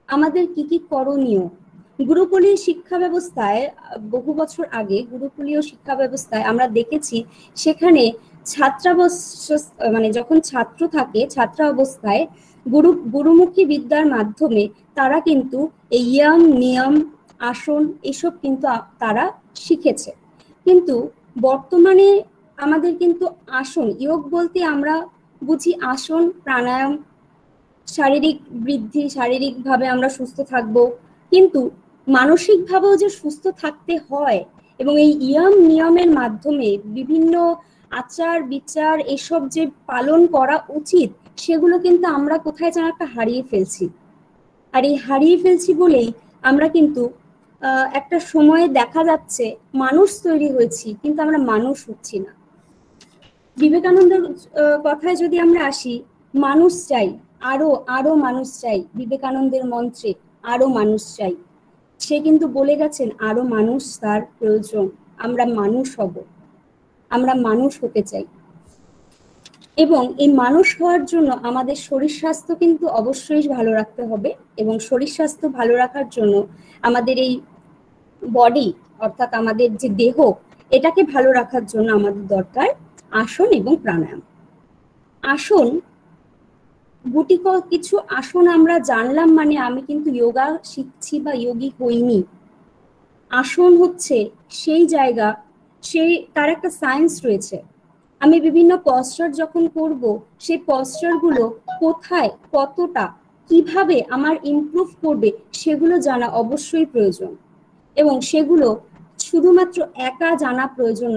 আমাদের কি কি করণীয়। গুরুকুলীয় শিক্ষা ব্যবস্থায়, বহু বছর আগে গুরুকুলীয় শিক্ষা ব্যবস্থায় আমরা দেখেছি সেখানে মানে যখন ছাত্র থাকে ছাত্র অবস্থায় গুরুমুখী বিদ্যার মাধ্যমে তারা কিন্তু এই ইয়ম, নিয়ম, আসন এসব কিন্তু তারা শিখেছে। কিন্তু বর্তমানে আমাদের কিন্তু আসন, যোগ বলতে আমরা বুঝি আসন, প্রাণায়াম, শারীরিক বৃদ্ধি, শারীরিকভাবে আমরা সুস্থ থাকব, কিন্তু মানসিকভাবেও যে সুস্থ থাকতে হয় এবং এই ইয়ম নিয়মের মাধ্যমে বিভিন্ন আচার বিচার এসব যে পালন করা উচিত, সেগুলো কিন্তু আমরা কোথায় যেন একটা হারিয়ে ফেলছি। আর এই হারিয়ে ফেলছি বলেই আমরা কিন্তু একটা সময়ে দেখা যাচ্ছে মানুষ তৈরি হয়েছি কিন্তু আমরা মানুষ হচ্ছি না। বিবেকানন্দের কথায় যদি আমরা আসি, মানুষ চাই, আরো আরো মানুষ চাই, বিবেকানন্দের মন্ত্রে আরো মানুষ চাই। সে কিন্তু বলে গেছেন আরো মানুষ তার প্রয়োজন, আমরা মানুষ হব, আমরা মানুষ হতে চাই। এবং এই মানুষ হওয়ার জন্য আমাদের শরীর স্বাস্থ্য কিন্তু অবশ্যই ভালো রাখতে হবে এবং শরীর স্বাস্থ্য ভালো রাখার জন্য আমাদের এই বডি অর্থাৎ আমাদের যে দেহ, এটাকে ভালো রাখার জন্য আমাদের দরকার আসন এবং প্রাণায়াম। আসন, গুটি কিছু আসন আমরা জানলাম মানে আমি কিন্তু যোগা শিখছি বা যোগী হইনি। আসন হচ্ছে সেই জায়গা, তার একটা সায়েন্স রয়েছে। আমি বিভিন্ন পশ্চার যখন করব, সেই পশ্চার গুলো কোথায় কতটা কিভাবে আমার ইমপ্রুভ করবে সেগুলো জানা অবশ্যই প্রয়োজন, এবং সেগুলো শুধুমাত্র একা জানা প্রয়োজন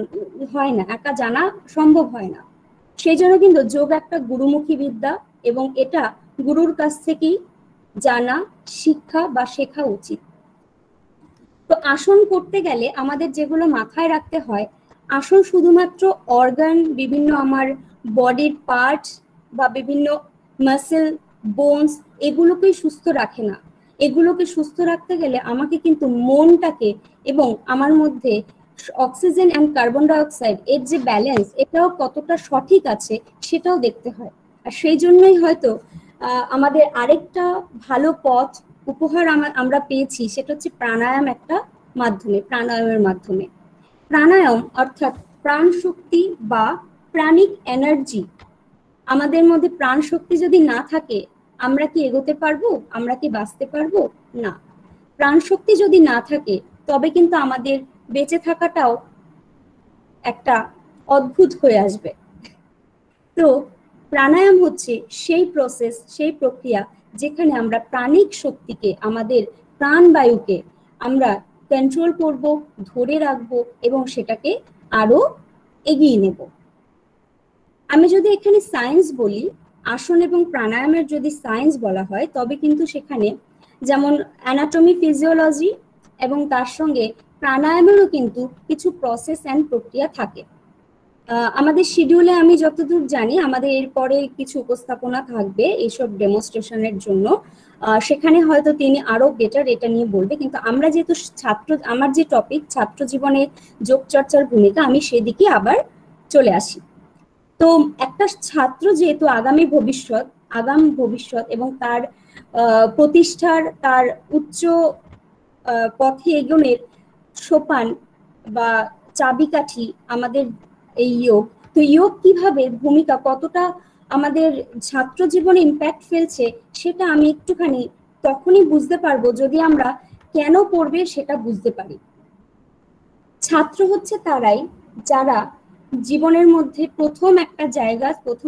হয় না, একা জানা সম্ভব হয় না। সেই জন্য কিন্তু যোগ একটা গুরুমুখী বিদ্যা, এবং এটা গুরুর কাছ থেকেই জানা, শিক্ষা বা শেখা উচিত। তো আসন করতে গেলে আমাদের যেগুলো মাথায় রাখতে হয়, আসন শুধুমাত্র অর্গান, বিভিন্ন আমার বডির পার্টস বা বিভিন্ন মাসেল, বোনস এগুলোকেই সুস্থ রাখে না। এগুলোকে সুস্থ রাখতে গেলে আমাকে কিন্তু মনটাকে এবং আমার মধ্যে অক্সিজেন অ্যান্ড কার্বন ডাইঅক্সাইড এর যে ব্যালেন্স, এটাও কতটা সঠিক আছে সেটাও দেখতে হয়। আর সেই জন্যই হয়তো আমাদের আরেকটা ভালো পথ উপহার আমরা পেয়েছি, সেটা হচ্ছে প্রাণায়াম একটা মাধ্যমে, প্রাণায়ামের মাধ্যমে। প্রাণায়াম অর্থাৎ প্রাণ শক্তি বা প্রাণিক এনার্জি। আমাদের মধ্যে প্রাণ শক্তি যদি না থাকে, আমরা কি এগোতে পারবো? আমরা কি বাঁচতে পারবো? না। প্রাণ শক্তি যদি না থাকে, তবে কিন্তু আমাদের বেঁচে থাকাটাও একটা অদ্ভুত হয়ে আসবে। তো প্রাণায়াম হচ্ছে সেই প্রসেস, সেই প্রক্রিয়া যেখানে আমরা প্রাণিক শক্তিকে, আমাদের প্রাণবায়ুকে আমরা কন্ট্রোল করব, ধরে রাখবো এবং সেটাকে আরো এগিয়ে নেব। আমি যদি এখানে সায়েন্স বলি, আসন এবং প্রাণায়ামের যদি সায়েন্স বলা হয়, তবে কিন্তু সেখানে যেমন অ্যানাটমি, ফিজিওলজি এবং তার সঙ্গে প্রাণায়ামেরও কিন্তু কিছু প্রসেস অ্যান্ড প্রক্রিয়া থাকে। আমাদের শিডিউলে আমি যতদূর জানি, আমাদের এরপরে কিছু উপস্থাপনা থাকবে এইসব ডেমনস্ট্রেশনের জন্য, সেখানে হয়তো তিনি আরো বেটার এটা নিয়ে বলবে। কিন্তু আমরা যেহেতু আমার যে টপিক ছাত্র জীবনে যোগ চর্চার ভূমিকা, আমি সেদিকে আবার চলে আসি। তো একটা ছাত্র যেহেতু আগাম ভবিষ্যৎ এবং তার প্রতিষ্ঠার, তার উচ্চ পথে এগোনের সোপান বা চাবিকাঠি আমাদের এই যোগ। তো যোগ কিভাবে ভূমিকা, কতটা আমাদের ছাত্র জীবনে ইম্প্যাক্ট ফেলছে, সেটা আমি একটুখানি তখনই বুঝতে পারবো যদি আমরা কেন পড়বে সেটা বুঝতে পারি। ছাত্র হচ্ছে তারাই যারা জীবনের মধ্যে প্রথম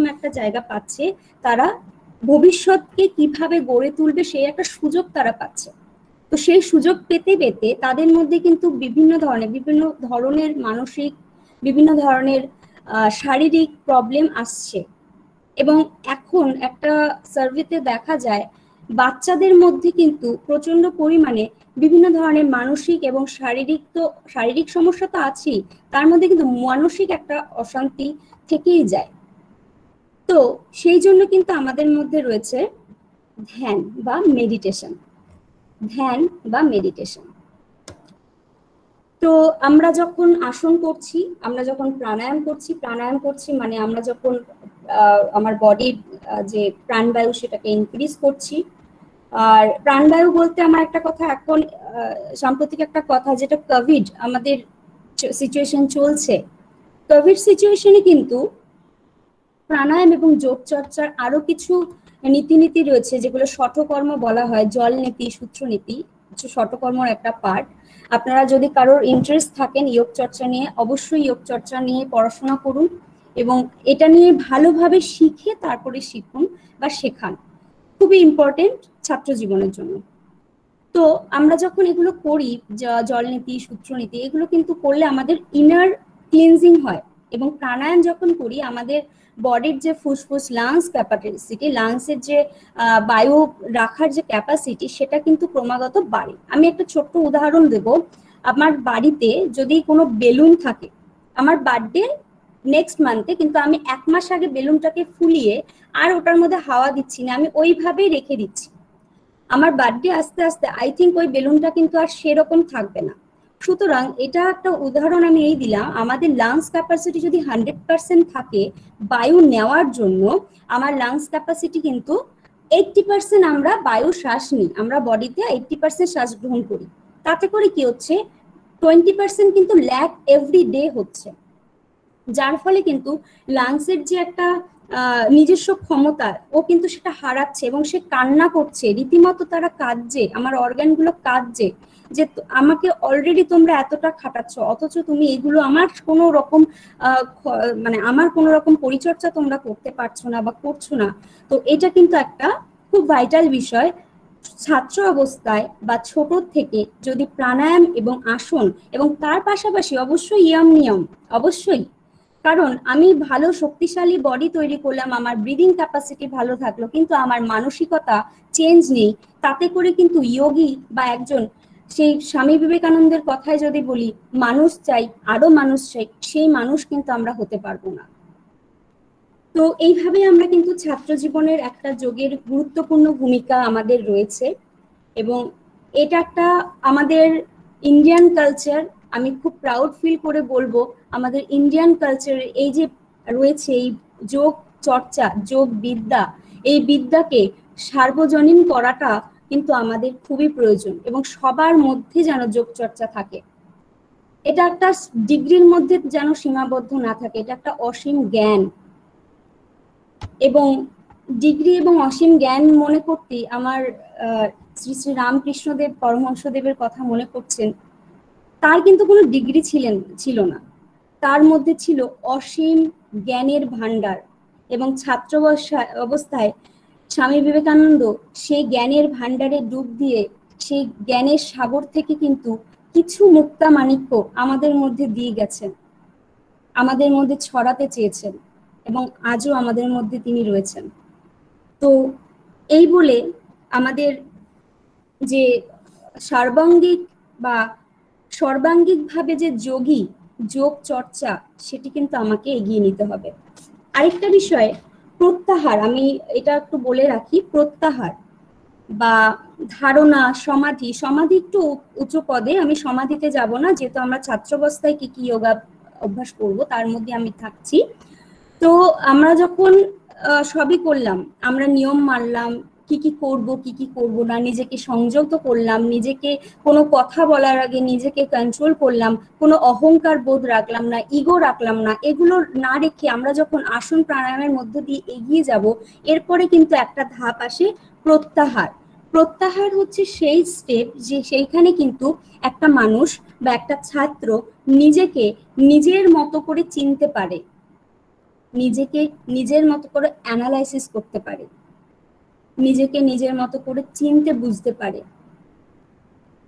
একটা জায়গা পাচ্ছে, তারা ভবিষ্যৎকে কিভাবে গড়ে তুলবে সেই একটা সুযোগ তারা পাচ্ছে। তো সেই সুযোগ পেতে পেতে তাদের মধ্যে কিন্তু বিভিন্ন ধরনের মানসিক, বিভিন্ন ধরনের শারীরিক প্রবলেম আসছে। এবং এখন একটা সার্ভেতে দেখা যায় বাচ্চাদের মধ্যে কিন্তু প্রচন্ড পরিমাণে বিভিন্ন ধরনের মানসিক এবং শারীরিক সমস্যা তো আছেই, তার মধ্যে কিন্তু মানসিক একটা অশান্তি থেকেই যায়। তো সেই জন্য কিন্তু আমাদের মধ্যে রয়েছে ধ্যান বা মেডিটেশন। তো আমরা যখন আসন করছি, আমরা যখন প্রাণায়াম করছি মানে আমরা যখন আমার বডির যে প্রাণবায়ু সেটাকে ইনক্রিজ করছি। আর প্রাণবায়ু বলতে আমার একটা কথা, এখন সাম্প্রতিক একটা কথা, যেটা কোভিড আমাদের সিচুয়েশন চলছে, কোভিড সিচুয়েশনে কিন্তু প্রাণায়াম এবং যোগ চর্চার আরো কিছু নীতি রয়েছে, যেগুলো শঠকর্ম বলা হয়, জল নীতি, সূত্র নীতি, শঠকর্মর একটা পার্ট। আপনারা যদি কারোর ইন্টারেস্ট থাকেন যোগ চর্চা নিয়ে, অবশ্যই যোগ চর্চা নিয়ে পড়াশোনা করুন এবং এটা নিয়ে ভালোভাবে শিখে তারপরে শিখুন বা শেখান, খুবই ইম্পর্টেন্ট ছাত্র জীবনের জন্য। তো আমরা যখন এগুলো করি, জল নীতি, সূত্র নীতি, এগুলো কিন্তু করলে আমাদের ইনার ক্লিনজিং হয়। এবং প্রাণায়াম যখন করি, আমাদের বডির যে ফুসফুস, লাংস ক্যাপাসিটি, লাংসের যে বায়ু রাখার যে ক্যাপাসিটি, সেটা কিন্তু ক্রমাগত বাড়ে। আমি একটা ছোট্ট উদাহরণ দেব। আমার বাড়িতে যদি কোনো বেলুন থাকে, আমার বার্থডে নেক্সট মান্থে, কিন্তু আমি 1 মাস আগে বেলুনটাকে ফুলিয়ে আর ওটার মধ্যে হাওয়া দিচ্ছি না, আমি ওইভাবেই রেখে দিচ্ছি, আমার বার্থডে আস্তে আস্তে আই থিঙ্ক ওই বেলুনটা কিন্তু আর সেরকম থাকবে না। সুতরাং এটা একটা উদাহরণ আমি এই দিলাম। আমাদের লাংস ক্যাপাসিটি যদি 100% থাকে বায়ু নেওয়ার জন্য, আমার লাংস ক্যাপাসিটি কিন্তু 80% আমরা বায়ু শ্বাস নিই, আমরা বডিতে 80% শ্বাস গ্রহণ করি। তাতে করে কি হচ্ছে, 20% কিন্তু ল্যাক এভরি ডে হচ্ছে, যার ফলে কিন্তু লাংসের যে একটা নিজস্ব ক্ষমতা, ও কিন্তু সেটা হারাচ্ছে এবং সে কান্না করছে, রীতিমতো তারা কাঁদছে, আমার অর্গানগুলো কাঁদছে যে আমাকে অলরেডি তোমরা এতটা খাটাচ্ছ, অথচ তুমি এগুলো আমার কোনো রকম আমার কোনো রকম পরিচর্যা তোমরা করতে পারছো না বা করছো না। তো এটা কিন্তু একটা খুব ভাইটাল বিষয়, ছাত্র অবস্থায় বা ছোট থেকে যদি প্রাণায়াম এবং আসন এবং তার পাশাপাশি অবশ্যই ইয়ম নিয়ম, অবশ্যই, কারণ আমি ভালো শক্তিশালী বডি তৈরি করলাম, আমার ব্রিদিং ক্যাপাসিটি ভালো থাকলো, কিন্তু আমার মানসিকতা চেঞ্জ নেই, তাতে করে কিন্তু যোগী বা একজন, সেই স্বামী বিবেকানন্দের কথায় যদি বলি, মানুষ চাই, আরো মানুষ চাই, সেই মানুষ কিন্তু আমরা হতে পারবো না। তো এইভাবে আমরা কিন্তু ছাত্র জীবনের একটা যোগের গুরুত্বপূর্ণ ভূমিকা আমাদের রয়েছে, এবং এটা একটা আমাদের ইন্ডিয়ান কালচার। আমি খুব প্রাউড ফিল করে বলবো, আমাদের ইন্ডিয়ান কালচারের এই যে রয়েছে এই যোগ চর্চা, যোগ বিদ্যা, এই বিদ্যাকে সার্বজনীন করাটা কিন্তু আমাদের খুবই প্রয়োজন, এবং সবার মধ্যে যেন যোগ চর্চা থাকে। এটা একটা ডিগ্রির মধ্যে যেন সীমাবদ্ধ না থাকে, এটা একটা অসীম জ্ঞান, এবং ডিগ্রি এবং অসীম জ্ঞান মনে করতে আমার শ্রী শ্রী রামকৃষ্ণদেব পরমহংসদেবের কথা মনে করছেন। তার কিন্তু কোনো ডিগ্রি ছিল না, তার মধ্যে ছিল অসীম জ্ঞানের ভান্ডার, এবং ছাত্র অবস্থায় স্বামী বিবেকানন্দ সেই জ্ঞানের ভান্ডারে ডুব দিয়ে সেই জ্ঞানের সাগর থেকে কিন্তু কিছু মুক্তা মাণিক্য আমাদের মধ্যে দিয়ে গেছেন, আমাদের মধ্যে ছড়াতে চেয়েছেন, এবং আজও আমাদের মধ্যে তিনি রয়েছেন। তো এই বলে আমাদের যে সার্বাঙ্গিক বা সর্বাঙ্গিকভাবে যে যোগী যোগ চর্চা, সেটি কিন্তু আমাকে এগিয়ে নিতে হবে। আরেকটা বিষয়, প্রত্যাহার, আমি এটা একটু বলে রাখি, প্রত্যাহার বা ধারণা, সমাধি, সমাধি একটু উঁচু পদে, আমি সমাধিতে যাব না, যেহেতু আমরা ছাত্রাবস্থায় কি কি যোগা অভ্যাস করব তার মধ্যে আমি থাকছি। তো আমরা যখন সবই করলাম, আমরা নিয়ম মানলাম, কি কি করব কি কি করব না, নিজেকে সংযত করলাম, নিজেকে কোনো কথা বলার আগে নিজেকে কন্ট্রোল করলাম, কোনো অহংকার বোধ রাখলাম না, ইগো রাখলাম না, এগুলো না রেখে আমরা যখন আসন প্রাণায়ামের মধ্য দিয়ে এগিয়ে যাব, এরপরে কিন্তু একটা ধাপ আসে প্রত্যাহার। প্রত্যাহার হচ্ছে সেই স্টেপ যে সেইখানে কিন্তু একটা মানুষ বা একটা ছাত্র নিজেকে নিজের মতো করে চিনতে পারে, নিজেকে নিজের মতো করে অ্যানালাইসিস করতে পারে, নিজেকে নিজের মতো করে চিনতে বুঝতে পারে।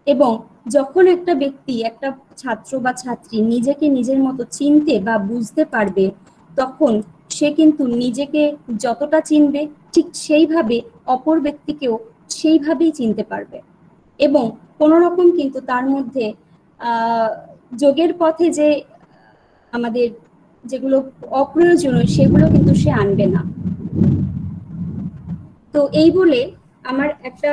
এবং যখন একটা ব্যক্তি, একটা ছাত্র বা ছাত্রী নিজেকে নিজের মতো চিনতে বা বুঝতে পারবে, তখন সে কিন্তু নিজেকে যতটা চিনবে ঠিক সেইভাবে অপর ব্যক্তিকেও সেইভাবেই চিনতে পারবে, এবং কোনো রকম কিন্তু তার মধ্যে যোগের পথে যে আমাদের যেগুলো অপ্রয়োজনীয় সেগুলো কিন্তু সে আনবে না। তো এই বলে আমার একটা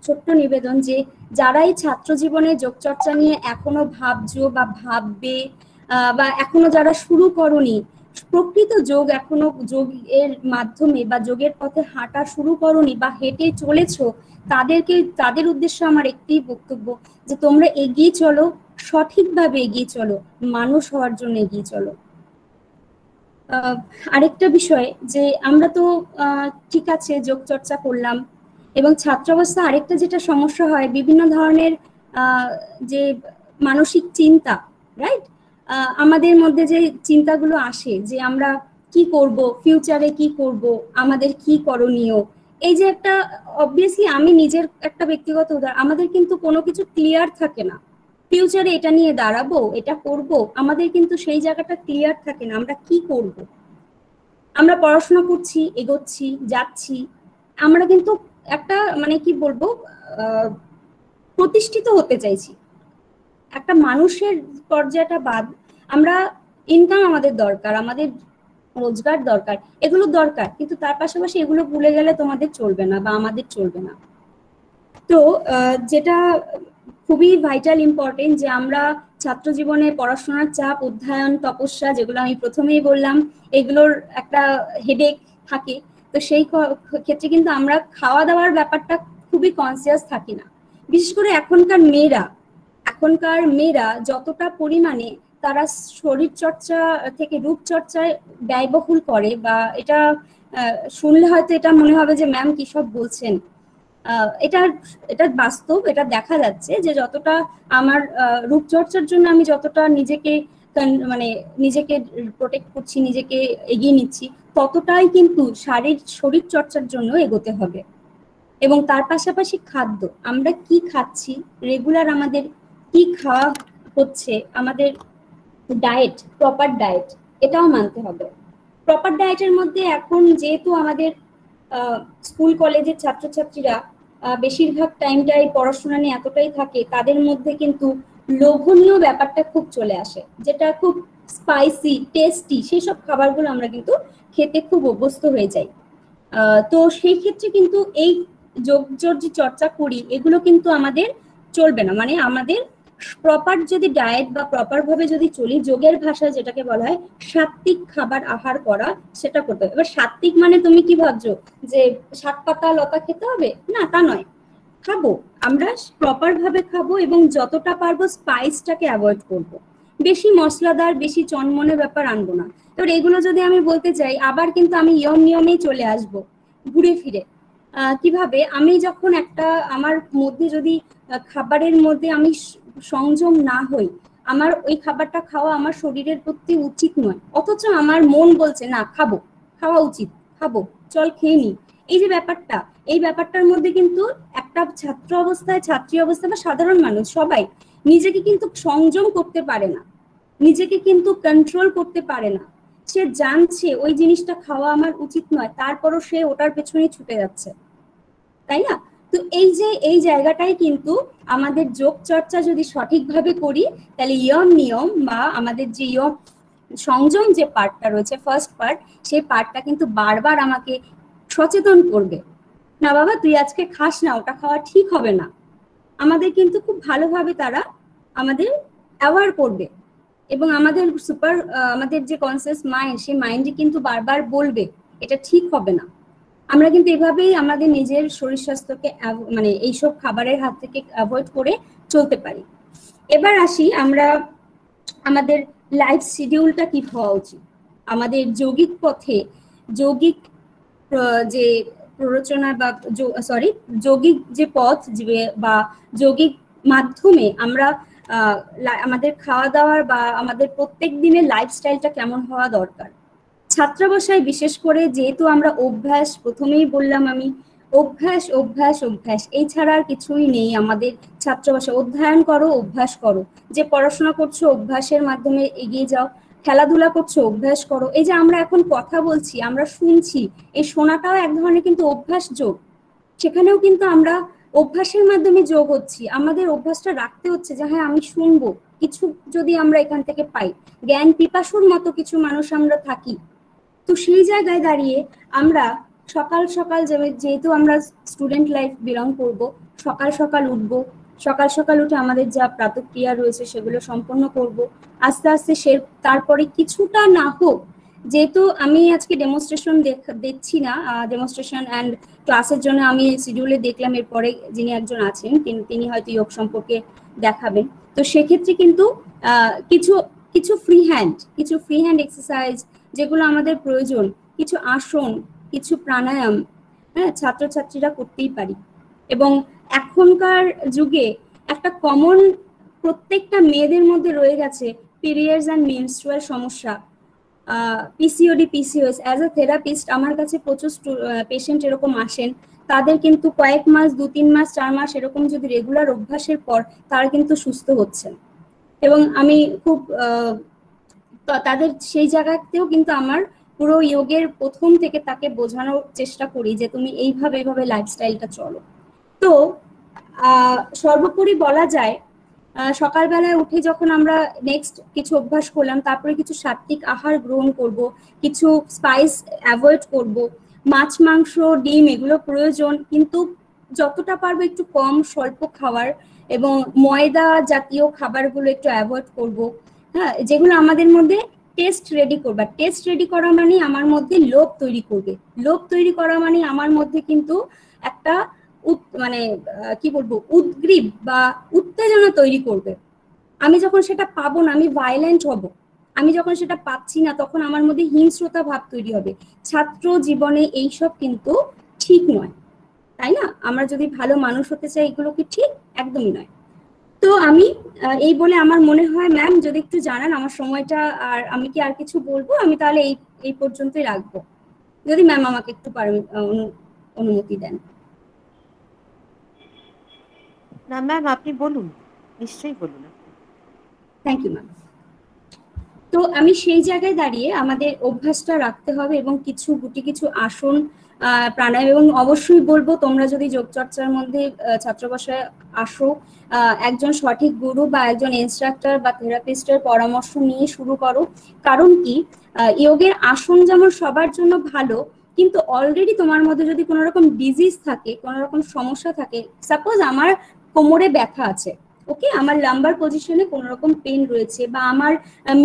ছোট্ট নিবেদন, যে যারা এই ছাত্র জীবনে যোগচর্চা নিয়ে এখনো ভাবছো বা ভাববে, বা এখনো যারা শুরু করনি, প্রকৃত যোগ এখনো যোগের মাধ্যমে বা যোগের পথে হাঁটা শুরু করনি বা হেঁটে চলেছো, তাদের উদ্দেশ্যে আমার একটি বক্তব্য, যে তোমরা এগিয়ে চলো, সঠিকভাবে এগিয়ে চলো, মানুষ হওয়ার জন্য এগিয়ে চলো। আরেকটা বিষয়, যে আমরা তো ঠিক আছে যোগ চর্চা করলাম, এবং ছাত্রাবস্থা আরেকটা যেটা সমস্যা হয়, বিভিন্ন ধরনের যে মানসিক চিন্তা, রাইট, আমাদের মধ্যে যে চিন্তাগুলো আসে, যে আমরা কি করব, ফিউচারে কি করব, আমাদের কি করণীয়, এই যে একটা, অবভিয়াসলি আমি নিজের একটা ব্যক্তিগত উদাহরণ, আমাদের কিন্তু কোনো কিছু ক্লিয়ার থাকে না, ফিউচারে এটা নিয়ে দাঁড়াবো, এটা করব, আমাদের কিন্তু সেই জায়গাটা ক্লিয়ার থাকে না, আমরা কি করব। আমরা পড়াশোনা করছি, এগোচ্ছি, যাচ্ছি, আমরা কিন্তু একটা মানে কি বলবো, প্রতিষ্ঠিত হতে চাইছি, একটা মানুষের পর্যায়টা বাদ, আমরা ইনকাম আমাদের দরকার, আমাদের রোজগার দরকার, এগুলো দরকার, কিন্তু তার পাশাপাশি এগুলো ভুলে গেলে তোমাদের চলবে না বা আমাদের চলবে না। তো যেটা খুবই ভাইটাল ইম্পর্টেন্ট, যে আমরা ছাত্র জীবনে পড়াশোনার চাপ, অধ্যয়ন, তপস্যা, যেগুলো আমি প্রথমেই বললাম, এগুলোর একটা হেডেক থাকে। তো সেই ক্ষেত্রে কিন্তু আমরা খাওয়া দাওয়ার ব্যাপারটা খুবই কনসিয়াস থাকি না, বিশেষ করে এখনকার মেয়েরা যতটা পরিমাণে তারা শরীর চর্চা থেকে রূপচর্চায় ব্যয়বহুল করে, বা এটা শুনলে হয়তো এটা মনে হবে যে ম্যাম কি সব বলছেন, এটা বাস্তব, এটা দেখা যাচ্ছে যে যতটা আমার রূপচর্চার জন্য আমি যতটা নিজেকে প্রোটেক্ট করছি, নিজেকে এগিয়ে নিচ্ছি, ততটাই কিন্তু শরীর চর্চার জন্য এগোতে হবে। এবং তার পাশাপাশি খাদ্য, আমরা কি খাচ্ছি, রেগুলার আমাদের কি খাওয়া হচ্ছে, আমাদের ডায়েট, প্রপার ডায়েট, এটাও মানতে হবে। প্রপার ডায়েটের মধ্যে এখন যেহেতু আমাদের স্কুল কলেজের ছাত্রছাত্রীরা বেশিরভাগ টাইমটাই পড়াশোনা নিয়ে এতটাই থাকে, তাদের মধ্যে কিন্তু লোভনীয় ব্যাপারটা খুব চলে আসে, যেটা খুব স্পাইসি টেস্টি, সেই সব খাবারগুলো আমরা কিন্তু খেতে খুব অভ্যস্ত হয়ে যাই। তো সেই ক্ষেত্রে কিন্তু এই যোগ যে চর্চা করি, এগুলো কিন্তু আমাদের চলবে না। মানে আমাদের প্রপার যদি ডায়েট বা প্রপার ভাবে যদি চলি, যোগের ভাষায় যেটাকে বলা হয় সাত্বিক খাবার আহার করা, সেটা করতে হবে। এবার সাত্বিক মানে তুমি কি ভাবছো যে শাক পাতা লতা খেতে হবে? না, তা নয়। খাবো, আমরা প্রপার ভাবে খাবো এবং যতটা পারবো স্পাইসটাকে অ্যাভয়েড করব। বেশি মশলাদার, বেশি চনমনে ব্যাপার আনবো না। এবার এগুলো যদি আমি বলতে চাই, আবার কিন্তু আমি নিয়মেই চলে আসব ঘুরে ফিরে। কিভাবে? আমি যখন একটা আমার মধ্যে যদি খাবারের মধ্যে আমি সংযম না হই, আমার ওই খাবারটা খাওয়া আমার শরীরের প্রতি উচিত নয়, অথচ আমার মন বলছে না খাবো, খাওয়া উচিত, খাবো, চল খেয়ে নি। এই যে ব্যাপারটা, এই ব্যাপারটার মধ্যে কিন্তু একটা ছাত্র অবস্থায়, ছাত্রী অবস্থায় বা সাধারণ মানুষ সবাই নিজেকে কিন্তু সংযম করতে পারে না, নিজেকে কিন্তু কন্ট্রোল করতে পারে না। সে জানছে ওই জিনিসটা খাওয়া আমার উচিত নয়, তারপরও সে ওটার পেছনে ছুটে যাচ্ছে, তাই না? তো এই জায়গাটাই কিন্তু আমাদের যোগ চর্চা যদি সঠিকভাবে করি, তাহলে নিয়ম বা আমাদের যে সংযম যে পার্টটা রয়েছে, ফার্স্ট পার্ট, সেই পার্টটা কিন্তু বারবার আমাকে সচেতন করবে। না বাবা, তুই আজকে খাস না, ওটা খাওয়া ঠিক হবে না। আমাদের কিন্তু খুব ভালোভাবে তারা আমাদের অ্যাওয়ার করবে এবং আমাদের যে কনসিয়াস মাইন্ড, সেই মাইন্ডে কিন্তু বারবার বলবে এটা ঠিক হবে না। আমরা কিন্তু এভাবেই আমাদের নিজের শরীর স্বাস্থ্যকে মানে এইসব খাবারের হাত থেকে অ্যাভয়েড করে চলতে পারি। এবার আসি আমরা আমাদের লাইফ শিডিউলটা কি হওয়া উচিত। আমাদের যৌগিক পথে, যৌগিক যে প্ররোচনা বা যৌগিক যে পথ বা যৌগিক মাধ্যমে আমরা আমাদের খাওয়া দাওয়ার বা আমাদের প্রত্যেক দিনের লাইফস্টাইলটা কেমন হওয়া দরকার। ছাত্রাবস্থায় বিশেষ করে যেহেতু আমরা অভ্যাস, প্রথমেই বললাম আমি, অভ্যাস অভ্যাস অভ্যাস, এই ছাড়া আর কিছুই নেই আমাদের ছাত্রাবস্থায়। অধ্যয়ন করো, অভ্যাস করো, যে পড়াশোনা করছো অভ্যাসের মাধ্যমে এগিয়ে যাও, খেলাধুলা করছো অভ্যাস করো। এই যে আমরা এখন কথা বলছি, আমরা শুনছি, এই শোনাটাও এক ধরনের কিন্তু অভ্যাস যোগ, সেখানেও কিন্তু আমরা অভ্যাসের মাধ্যমে যোগ হচ্ছি। আমাদের অভ্যাসটা রাখতে হচ্ছে যে হ্যাঁ আমি শুনবো, কিছু যদি আমরা এখান থেকে পাই, জ্ঞান পিপাসুর মতো কিছু মানুষ আমরা থাকি। তো সেই জায়গায় দাঁড়িয়ে আমরা সকাল সকাল যেহেতু আমরা স্টুডেন্ট লাইফ বিলং করব, সকাল সকাল উঠবো, সকাল সকাল উঠে আমাদের যা প্রাতঃক্রিয়া রয়েছে সেগুলো সম্পন্ন করব। আস্তে আস্তে তারপরে কিছুটা না হোক, যেহেতু আমি আজকে ডেমনস্ট্রেশন দেখছি না, ডেমনস্ট্রেশন অ্যান্ড ক্লাসের জন্য আমি শিডিউলে দেখলাম এরপরে যিনি একজন আছেন তিনি হয়তো যোগ সম্পর্কে দেখাবেন। তো সেক্ষেত্রে কিন্তু কিছু ফ্রি হ্যান্ড এক্সারসাইজ যেগুলো আমাদের প্রয়োজন, কিছু আসন, কিছু প্রাণায়াম, হ্যাঁ, ছাত্রছাত্রীরা করতেই পারি। এবং এখনকার যুগে একটা কমন প্রত্যেকটা মেয়েদের মধ্যে রয়ে গেছে পিরিয়ডস অ্যান্ড মেনস্ট্রুয়াল সমস্যা, PCOD, PCOS. As a therapist আমার কাছে প্রচুর পেশেন্ট এরকম আসেন, তাদের কিন্তু কয়েক মাস, 2-3 মাস, 4 মাস এরকম যদি রেগুলার অভ্যাসের পর তারা কিন্তু সুস্থ হচ্ছেন। এবং আমি খুব তাদের সেই জায়গাতেও কিন্তু আমার পুরো যোগের প্রথম থেকে তাকে বোঝানোর চেষ্টা করি যে তুমি এইভাবে লাইফস্টাইলটা চলো। তো সর্বোপরি বলা যায় সকালবেলায় উঠে যখন আমরা নেক্সট কিছু অভ্যাস করলাম, তারপরে কিছু সাত্বিক আহার গ্রহণ করব, কিছু স্পাইস অ্যাভয়েড করব, মাছ, মাংস, ডিম এগুলো প্রয়োজন, কিন্তু যতটা পারবো একটু কম স্বল্প খাওয়ার, এবং ময়দা জাতীয় খাবারগুলো একটু অ্যাভয়েড করব। হ্যাঁ, যেগুলো আমাদের মধ্যে টেস্ট রেডি করবে। টেস্ট রেডি করা মানে আমার মধ্যে লোভ তৈরি করবে। লোভ তৈরি করা মানে আমার মধ্যে কিন্তু একটা মানে কি বলবো, উদ্গ্রীব বা উত্তেজনা তৈরি করবে। আমি যখন সেটা পাবো না, আমি ভায়োলেন্ট হব। আমি যখন সেটা পাচ্ছি না, তখন আমার মধ্যে হিংস্রতা ভাব তৈরি হবে। ছাত্র জীবনে এইসব কিন্তু ঠিক নয়, তাই না? আমরা যদি ভালো মানুষ হতে চাই, এগুলো কি ঠিক? একদমই নয়। তো আমি এই বলে আমার মনে হয় ম্যাম যদি একটু জানান আমার সময়টা, আর আমি কি আর কিছু বলবো? আমি তাহলে এই পর্যন্তই রাখবো, যদি ম্যাম আমাকে একটু অনুমতি দেন। না ম্যাম, আপনি বলুন, নিশ্চয়ই বলুন। Thank you ma'am. তো আমি সেই জায়গায় দাঁড়িয়ে আমাদের অভ্যাসটা রাখতে হবে এবং কিছু আসন প্রাণায়াম, এবং অবশ্যই বলবো তোমরা যদি যোগ চর্চার মধ্যে ছাত্রাবাসায় আসো, একজন সঠিক গুরু বা একজন ইনস্ট্রাক্টর বা থেরাপিস্টের পরামর্শ নিয়ে শুরু করো। কারণ কি, যোগের আসন যেমন সবার জন্য ভালো, কিন্তু অলরেডি তোমার মধ্যে যদি কোনো রকম ডিজিজ থাকে, কোনো রকম সমস্যা থাকে, সাপোজ আমার কোমরে ব্যথা আছে, ওকে, আমার লাম্বার পজিশনে কোনো রকম পেন রয়েছে, বা আমার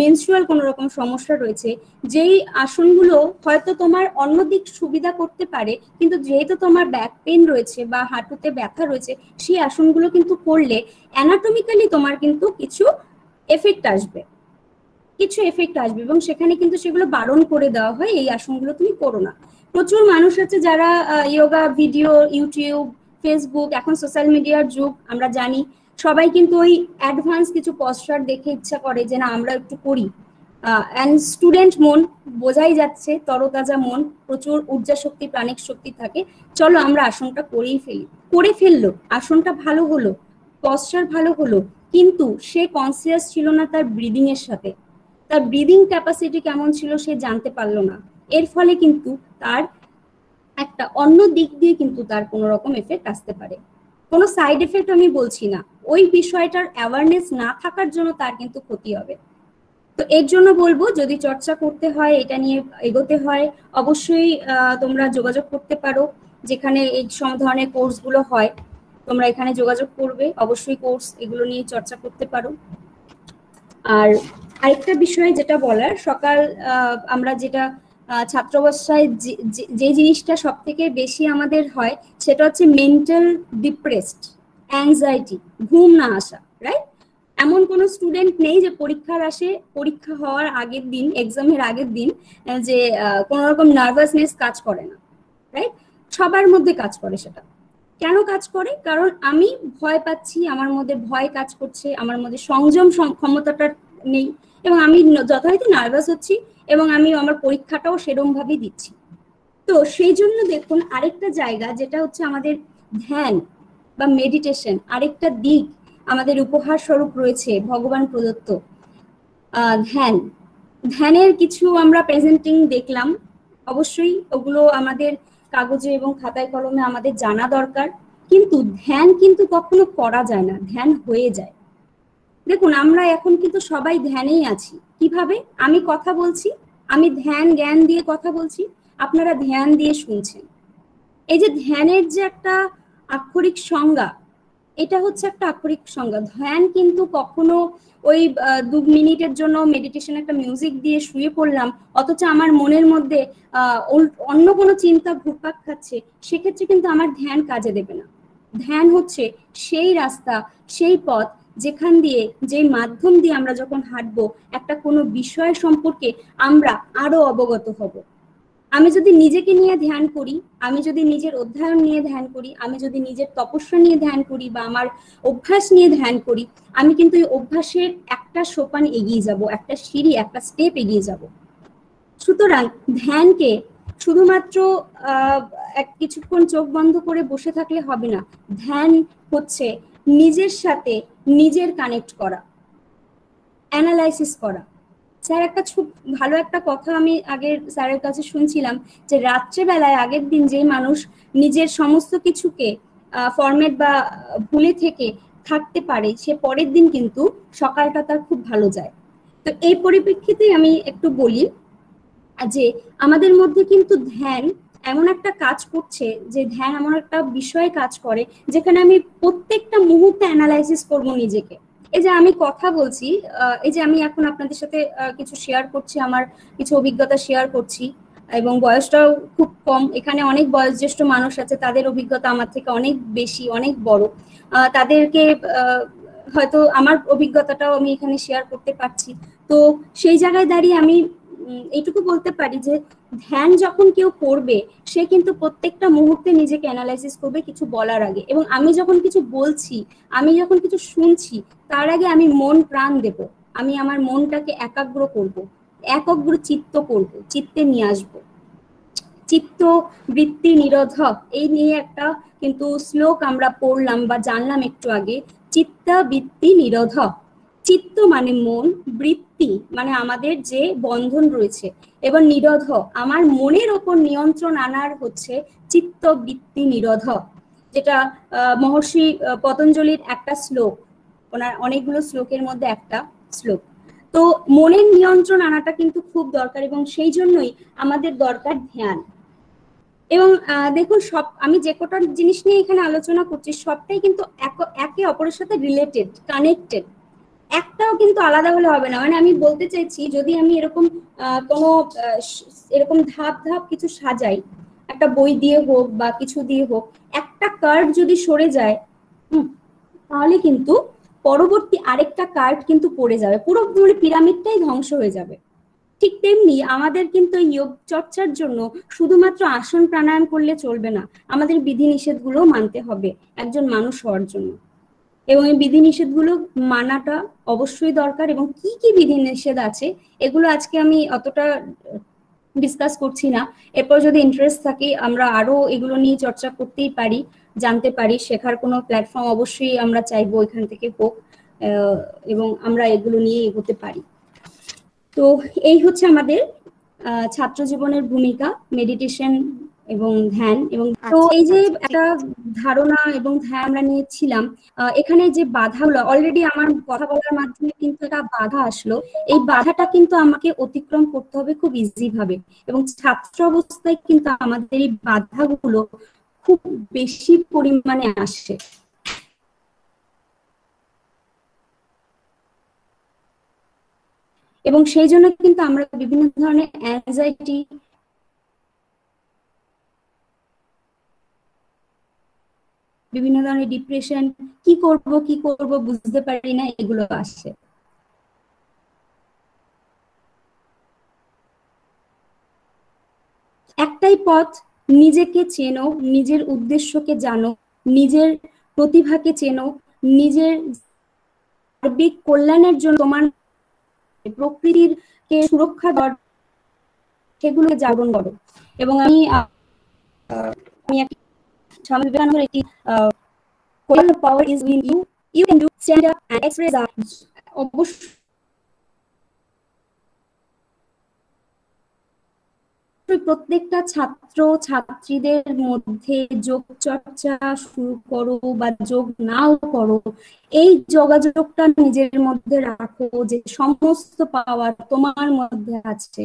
মেনস্ট্রুয়াল কোনো রকম সমস্যা রয়েছে, যেই আসনগুলো হয়তো তোমার অন্যদিক সুবিধা করতে পারে, কিন্তু যেহেতু তোমার ব্যাক পেন রয়েছে বা হাঁটুতে ব্যথা রয়েছে, সেই আসনগুলো কিন্তু করলে অ্যানাটমিক্যালি তোমার কিন্তু কিছু এফেক্ট আসবে, এবং সেখানে কিন্তু সেগুলো বারণ করে দেওয়া হয়, এই আসনগুলো তুমি করো না। প্রচুর মানুষ আছে যারা যোগা ভিডিও, ইউটিউব, ফেসবুক, এখন সোশ্যাল মিডিয়ার যুগ, আমরা জানি সবাই কিন্তু ওই অ্যাডভান্স কিছু পশ্চার দেখে ইচ্ছা করে যে না আমরা একটু করি। অ্যান্ড স্টুডেন্ট মন, বোঝাই যাচ্ছে তরতাজা মন, প্রচুর ঊর্জা শক্তি, প্রাণিক শক্তি থাকে, চলো আমরা আসনটা করে ফেললো, আসনটা ভালো হলো, পশ্চার ভালো হলো, কিন্তু সে কনসিয়াস ছিল না তার ব্রিদিং এর সাথে, তার ব্রিদিং ক্যাপাসিটি কেমন ছিল সে জানতে পারলো না। এর ফলে কিন্তু তার একটা অন্য দিক দিয়ে কিন্তু তার কোনো রকম এফেক্ট আসতে পারে। কোনো সাইড এফেক্ট আমি বলছি না, ওই বিষয়টার অ্যাওয়ারনেস না থাকার জন্য তার কিন্তু ক্ষতি হবে। তো এর জন্য বলবো, যদি চর্চা করতে হয়, এটা নিয়ে এগোতে হয়, অবশ্যই তোমরা যোগাযোগ করতে পারো, যেখানে এই সব ধরনের কোর্সগুলো হয়, তোমরা এখানে যোগাযোগ করবে, অবশ্যই কোর্স এগুলো নিয়ে চর্চা করতে পারো। আর আরেকটা বিষয় যেটা বলার, সকাল আমরা যেটা ছাত্রাবস্থায় যে জিনিসটা সব থেকে বেশি আমাদের হয়, সেটা হচ্ছে মেন্টাল ডিপ্রেসড, অ্যাংজাইটি, ঘুম না আসা, রাইট? এমন কোনো স্টুডেন্ট নেই যে পরীক্ষা হওয়ার আগের দিন, এক্সামের আগের দিন, যে কোনো রকম নার্ভাসনেস কাজ করে না, রাইট? সবার মধ্যে কাজ করে। সেটা কেন কাজ করে? কারণ আমি ভয় পাচ্ছি, আমার মধ্যে ভয় কাজ করছে, আমার মধ্যে সংযম ক্ষমতাটা নেই, এবং আমি যথারীতি নার্ভাস হচ্ছি, এবং আমি আমার পরীক্ষাটাও সেরকম ভাবেই দিচ্ছি। তো সেই জন্য দেখুন, আরেকটা জায়গা যেটা হচ্ছে আমাদের ধ্যান বা মেডিটেশন, আরেকটা দিক আমাদের উপহার স্বরূপ রয়েছে ভগবান প্রদত্ত ধ্যানের কিছু আমরা প্রেজেন্টিং দেখলাম, অবশ্যই ওগুলো আমাদের কাগজে এবং খাতায় কলমে আমাদের জানা দরকার, কিন্তু ধ্যান কিন্তু কখনো করা যায় না, ধ্যান হয়ে যায়। দেখুন, আমরা এখন কিন্তু সবাই ধ্যানেই আছি। কিভাবে? আমি কথা বলছি, আমি ধ্যান জ্ঞান দিয়ে কথা বলছি, আপনারা ধ্যান দিয়ে শুনছেন। এই যে ধ্যানের যে একটা আক্ষরিক সংজ্ঞা, এটা হচ্ছে একটা আক্ষরিক সংজ্ঞা। ধ্যান কিন্তু কখনো ওই 2 মিনিটের জন্য মেডিটেশন একটা মিউজিক দিয়ে শুয়ে পড়লাম, অথচ আমার মনের মধ্যে অন্য কোনো চিন্তা ঘুরপাক খাচ্ছে, সেক্ষেত্রে কিন্তু আমার ধ্যান কাজে দেবে না। ধ্যান হচ্ছে সেই রাস্তা, সেই পথ, যেখান দিয়ে, যে মাধ্যম দিয়ে আমরা যখন হাঁটবো, একটা কোনো বিষয় সম্পর্কে আমরা আরো অবগত হব। আমি যদি নিজেকে নিয়ে ধ্যান করি, আমি যদি নিজের অধ্যয়ন নিয়ে ধ্যান করি, আমি যদি নিজের তপস্যা নিয়ে ধ্যান করি, বা আমার অভ্যাস নিয়ে ধ্যান করি, আমি কিন্তু এই অভ্যাসের একটা সোপান এগিয়ে যাব, একটা সিঁড়ি, একটা স্টেপ এগিয়ে যাব। সুতরাং ধ্যানকে শুধুমাত্র কিছুক্ষণ চোখ বন্ধ করে বসে থাকলে হবে না। ধ্যান হচ্ছে নিজের সাথে নিজের কানেক্ট করা, অ্যানালাইসিস করা। স্যার, একটা খুব ভালো একটা কথা আমি আগের স্যারের কাছে শুনছিলাম, যে রাত্রেবেলায় আগের দিন যে মানুষ নিজের সমস্ত কিছুকে ফরম্যাট বা ভুলে থেকে থাকতে পারে, সে পরের দিন কিন্তু সকালটা তার খুব ভালো যায়। তো এই পরিপ্রেক্ষিতে আমি একটু বলি যে আমাদের মধ্যে কিন্তু ধ্যান এমন একটা কাজ করছে, যে ধ্যান এমন একটা বিষয়ে কাজ করে যেখানে আমি প্রত্যেকটা মুহূর্তে অ্যানালাইসিস করব নিজেকে। এই যে আমি কথা বলছি, এই যে আমি এখন আপনাদের সাথে কিছু শেয়ার করছি, আমার কিছু অভিজ্ঞতা শেয়ার করছি, এবং বয়সটাও খুব কম, এখানে অনেক বয়োজ্যেষ্ঠ মানুষ আছে, তাদের অভিজ্ঞতা আমার থেকে অনেক বেশি, অনেক বড়। তাদেরকে হয়তো আমার অভিজ্ঞতাটাও আমি এখানে শেয়ার করতে পারছি। তো সেই জায়গায় দাঁড়িয়ে আমি এইটুকু বলতে পারি যে ধ্যান যখন কেউ করবে, সে কিন্তু প্রত্যেকটা মুহূর্তে নিজেকে অ্যানালাইসিস করবে কিছু বলার আগে, এবং আমি যখন কিছু বলছি, আমি যখন কিছু শুনছি, তার আগে আমি মন প্রাণ দেব, আমি আমার মনটাকে একাগ্র করব, চিত্তে নিয়ে আসবো। চিত্ত বৃত্তি নিরোধক এই নিয়ে একটা কিন্তু শ্লোক আমরা পড়লাম বা জানলাম একটু আগে। চিত্তা বৃত্তি নিরোধক, চিত্ত মানে মন, বৃত্তি মানে আমাদের যে বন্ধন রয়েছে, এবং নিরোধ আমার মনের ওপর নিয়ন্ত্রণ আনার হচ্ছে চিত্ত বৃত্তি নিরোধক, যেটা মহর্ষি পতঞ্জলির একটা শ্লোক, ওনার অনেকগুলো শ্লোকের মধ্যে একটা শ্লোক। তো মনের নিয়ন্ত্রণ আনাটা কিন্তু খুব দরকার, এবং সেই জন্যই আমাদের দরকার ধ্যান। এবং দেখুন, সব আমি যে কটা জিনিস নিয়ে এখানে আলোচনা করছি সবটাই কিন্তু একে অপরের সাথে রিলেটেড, কানেক্টেড, একটাও কিন্তু আলাদা হলে হবে না। মানে আমি বলতে চাইছি, যদি আমি এরকম কোনো এরকম ধাপ ধাপ কিছু সাজাই, একটা বই দিয়ে হোক বা কিছু দিয়ে হোক, একটা কার্ড যদি সরে যায় তাহলে কিন্তু পরবর্তী আরেকটা কার্ড কিন্তু পড়ে যাবে, পুরো পিরামিডটাই ধ্বংস হয়ে যাবে। ঠিক তেমনি আমাদের কিন্তু যোগ চর্চার জন্য শুধুমাত্র আসন প্রাণায়াম করলে চলবে না, আমাদের বিধিনিষেধগুলো মানতে হবে একজন মানুষ হওয়ার জন্য। এবং এই বিধিনিষেধগুলো মানাটা অবশ্যই দরকার। এবং কি কি বিধিনিষেধ আছে এগুলো আজকে আমি অতটা ডিসকাস করছি না, এরপর যদি ইন্টারেস্ট থাকে আমরা আরো এগুলো নিয়ে চর্চা করতেই পারি, জানতে পারি। শেখার কোনো প্ল্যাটফর্ম অবশ্যই আমরা চাইবো এখান থেকে হোক, এবং আমরা এগুলো নিয়ে এগোতে পারি। তো এই হচ্ছে আমাদের ছাত্র জীবনের ভূমিকা, মেডিটেশন এবং ধ্যান। এবং তো এই যে একটা ধারণা এবং ধ্যান আমরা নিয়েছিলাম, এখানে যে বাধাগুলো অলরেডি আমার কথা বলার মাধ্যমে কিন্তু একটা বাধা আসলো, এই বাধাটা কিন্তু আমাকে অতিক্রম করতে হবে খুব ইজি ভাবে। এবং ছাত্র অবস্থায় কিন্তু আমাদের এই বাধাগুলো খুব বেশি পরিমাণে আসে। এবং সেই জন্য কিন্তু আমরা বিভিন্ন ধরনের অ্যাংজাইটি, বিভিন্ন ধরনের ডিপ্রেশন, কি করব বুঝতে পারি না, এগুলো আসে। একটাই পথ, নিজেকে চেনো, নিজের উদ্দেশ্যকে জানো, নিজের প্রতিভাকে চেনো, নিজের সার্বিক কল্যাণের জন্য তোমার প্রকৃতির কে সুরক্ষা দেওয়ার সেগুলোকে জাগরণ করো। এবং আমি স্বামী বিবেকানন্দের একটি power is within you, you can do stand up and express that। অবশ্যই প্রত্যেকটা ছাত্র ছাত্রীদের মধ্যে যোগ চর্চা শুরু করো বা যোগ নাও করো, এই যোগাযোগটা নিজের মধ্যে রাখো যে সমস্ত পাওয়ার তোমার মধ্যে আছে।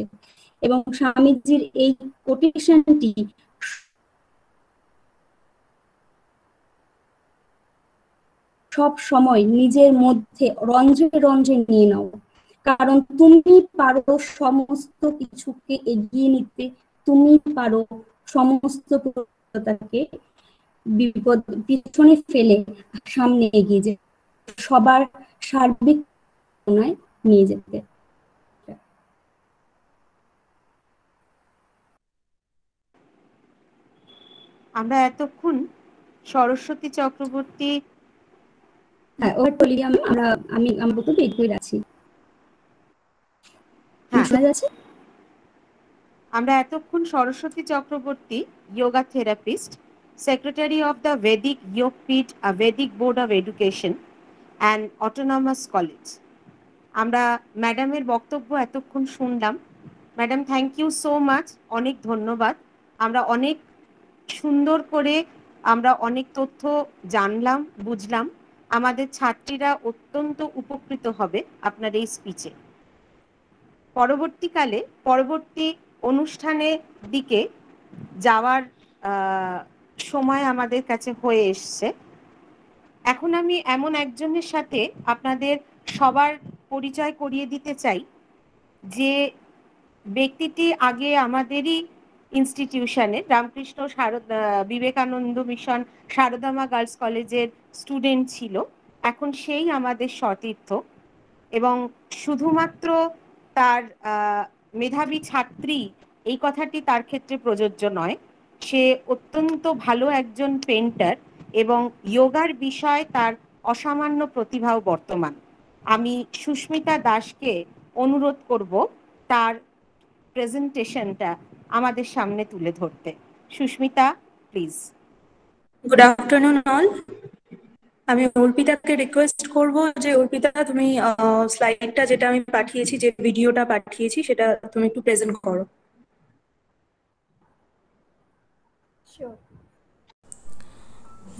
এবং স্বামীজির এই কোটেশনটি সব সময় নিজের মধ্যে রঞ্জে রঞ্জে নিয়ে নাও, কারণ তুমি পারো সমস্ত কিছুকে এগিয়ে নিতে, তুমি পারো সমস্ত প্রতিকূলতাকে বিপদ পিছনে ফেলে সামনে এগিয়ে যেতে, সবার সার্বিক নিয়ে যেতে। আমরা এতক্ষণ সরস্বতী চক্রবর্তী, হ্যাঁ ওর টলিয়াম আমি বক্তব্য এগিয়ে রাখছি। আমরা এতক্ষণ Saraswati Chakraborty, yoga therapist, secretary of the Vedic Yogpeeth, Vedic board of education and autonomous college, আমরা ম্যাডামের বক্তব্য এতক্ষণ শুনলাম। Madam, thank you so much, অনেক ধন্যবাদ। আমরা অনেক সুন্দর করে আমরা অনেক তথ্য জানলাম, বুঝলাম। আমাদের ছাত্রীরা অত্যন্ত উপকৃত হবে আপনার এই স্পিচে। পরবর্তীকালে পরবর্তী অনুষ্ঠানের দিকে যাওয়ার সময় আমাদের কাছে হয়ে এসছে। এখন আমি এমন একজনের সাথে আপনাদের সবার পরিচয় করিয়ে দিতে চাই, যে ব্যক্তিটি আগে আমাদেরই ইনস্টিটিউশনে রামকৃষ্ণ বিবেকানন্দ মিশন সারদামা গার্লস কলেজের স্টুডেন্ট ছিল, এখন সেই আমাদের সতীর্থ। এবং শুধুমাত্র তার মেধাবী ছাত্রী এই কথাটি তার ক্ষেত্রে প্রযোজ্য নয়, সে অত্যন্ত ভালো একজন পেন্টার এবং যোগার বিষয়ে তার অসামান্য প্রতিভাও বর্তমান। আমি সুস্মিতা দাসকে অনুরোধ করব তার প্রেজেন্টেশনটা আমাদের সামনে তুলে ধরতে। Susmita, please. Good afternoon all. আমি অর্পিতাকে রিকোয়েস্ট করব যে অর্পিতা তুমি স্লাইডটা যেটা আমি পাঠিয়েছি, যে ভিডিওটা পাঠিয়েছি, সেটা তুমি একটু প্রেজেন্ট করো।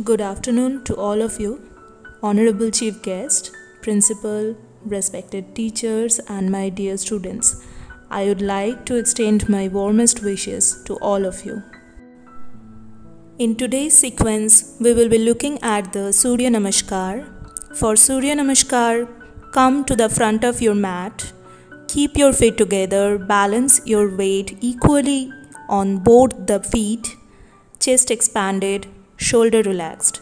Good afternoon to all of you, Honorable Chief Guest, Principal, respected teachers, and my dear students. I would like to extend my warmest wishes to all of you. In today's sequence, we will be looking at the Surya Namaskar. For Surya Namaskar, come to the front of your mat, keep your feet together, balance your weight equally on both the feet, chest expanded, shoulder relaxed.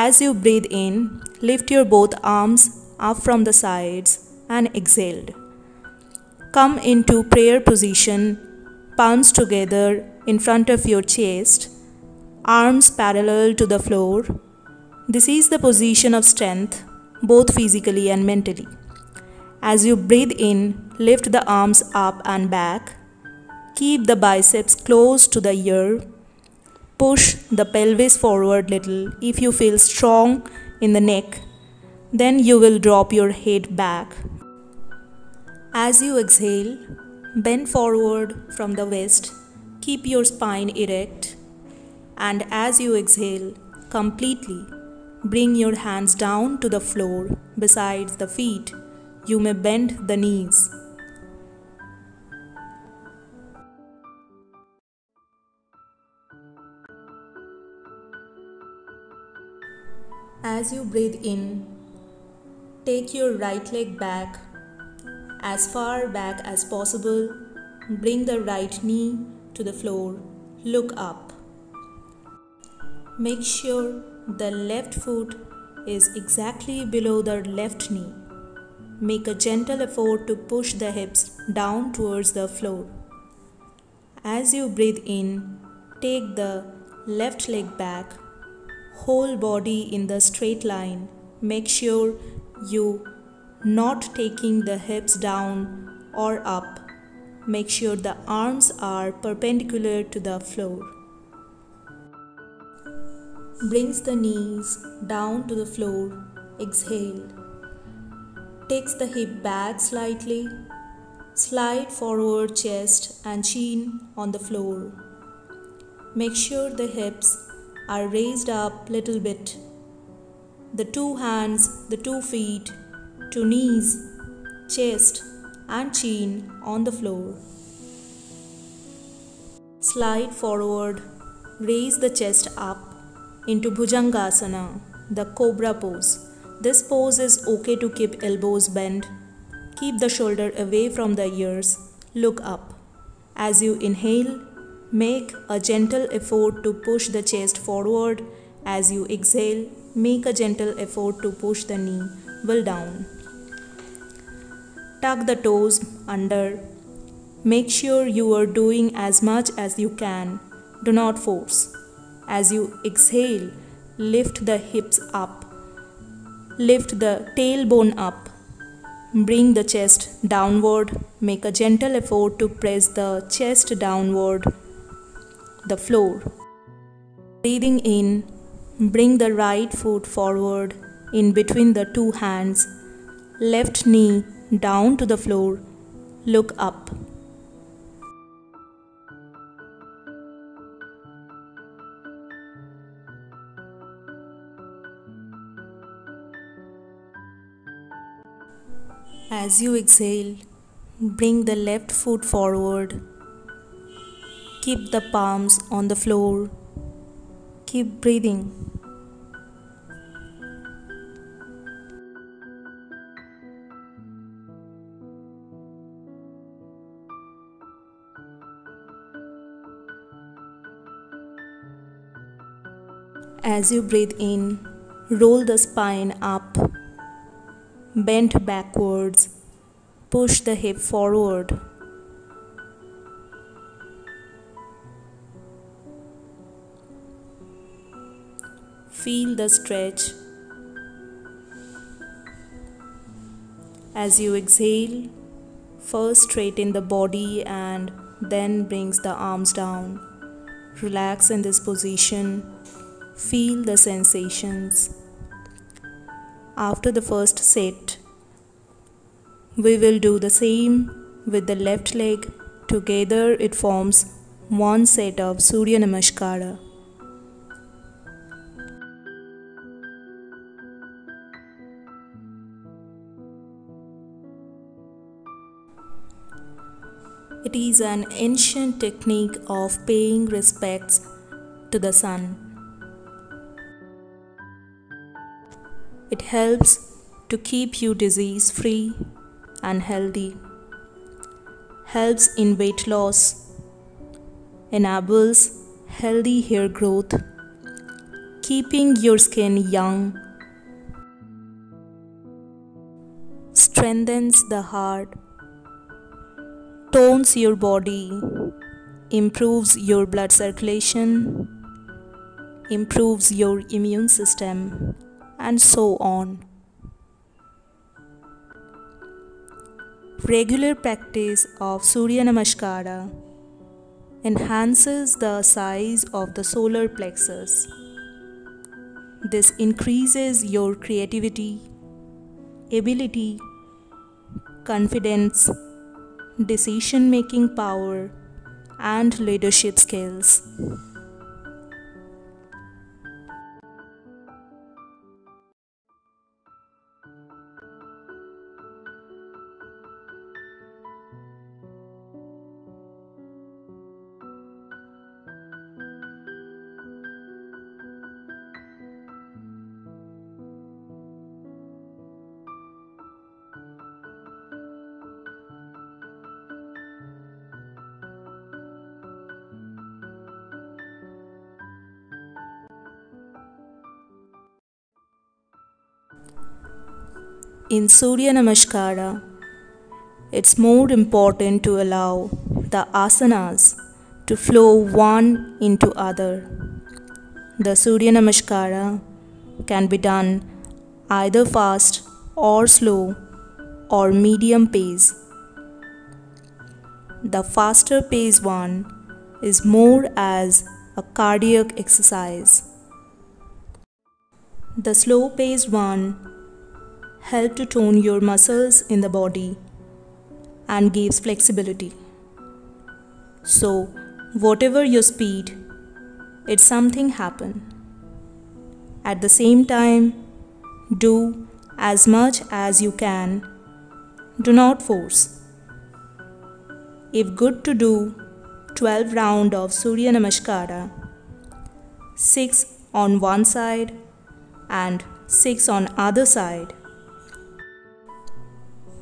As you breathe in, lift your both arms up from the sides and exhaled. Come into prayer position, palms together in front of your chest, arms parallel to the floor. This is the position of strength, both physically and mentally. As you breathe in, lift the arms up and back. Keep the biceps close to the ear. Push the pelvis forward little if you feel strong in the neck. Then you will drop your head back. As you exhale, bend forward from the waist. Keep your spine erect. And as you exhale completely, bring your hands down to the floor besides the feet. You may bend the knees. As you breathe in, take your right leg back as far back as possible. Bring the right knee to the floor. Look up. Make sure the left foot is exactly below the left knee. Make a gentle effort to push the hips down towards the floor. As you breathe in, take the left leg back. Whole body in the straight line. Make sure you not taking the hips down or up. Make sure the arms are perpendicular to the floor. Brings the knees down to the floor. Exhale. Takes the hip back slightly. Slide forward chest and chin on the floor. Make sure the hips are raised up little bit. The two hands, the 2 feet, 2 knees, chest and chin on the floor. Slide forward, raise the chest up into Bhujangasana, the Cobra pose. This pose is okay to keep elbows bent. Keep the shoulder away from the ears. Look up. As you inhale, make a gentle effort to push the chest forward. As you exhale, make a gentle effort to push the knee well down. Tuck the toes under. Make sure you are doing as much as you can. Do not force. As you exhale, lift the hips up. Lift the tailbone up. Bring the chest downward. Make a gentle effort to press the chest downward the floor. Breathing in, bring the right foot forward in between the 2 hands. Left knee down to the floor. Look up. As you exhale, bring the left foot forward. Keep the palms on the floor. Keep breathing. As you breathe in, roll the spine up. Bend backwards. Push the hip forward. Feel the stretch. As you exhale, first straighten the body and then brings the arms down. Relax in this position. Feel the sensations. After the first set, we will do the same with the left leg. Together it forms one set of Surya Namaskara. It is an ancient technique of paying respects to the sun. It helps to keep you disease free and healthy, helps in weight loss, enables healthy hair growth, keeping your skin young, strengthens the heart, tones your body, improves your blood circulation, improves your immune system, and so on. Regular practice of Surya Namaskara enhances the size of the solar plexus. This increases your creativity, ability, confidence, decision-making power, and leadership skills. In Surya Namaskara, it's more important to allow the asanas to flow one into other. The Surya Namaskara can be done either fast or slow or medium pace. The faster pace one is more as a cardiac exercise. The slow paced one help to tone your muscles in the body and gives flexibility. So, whatever your speed, it's something happen. At the same time, do as much as you can. Do not force. If good to do 12 rounds of Surya Namaskara, 6 on one side and 6 on other side.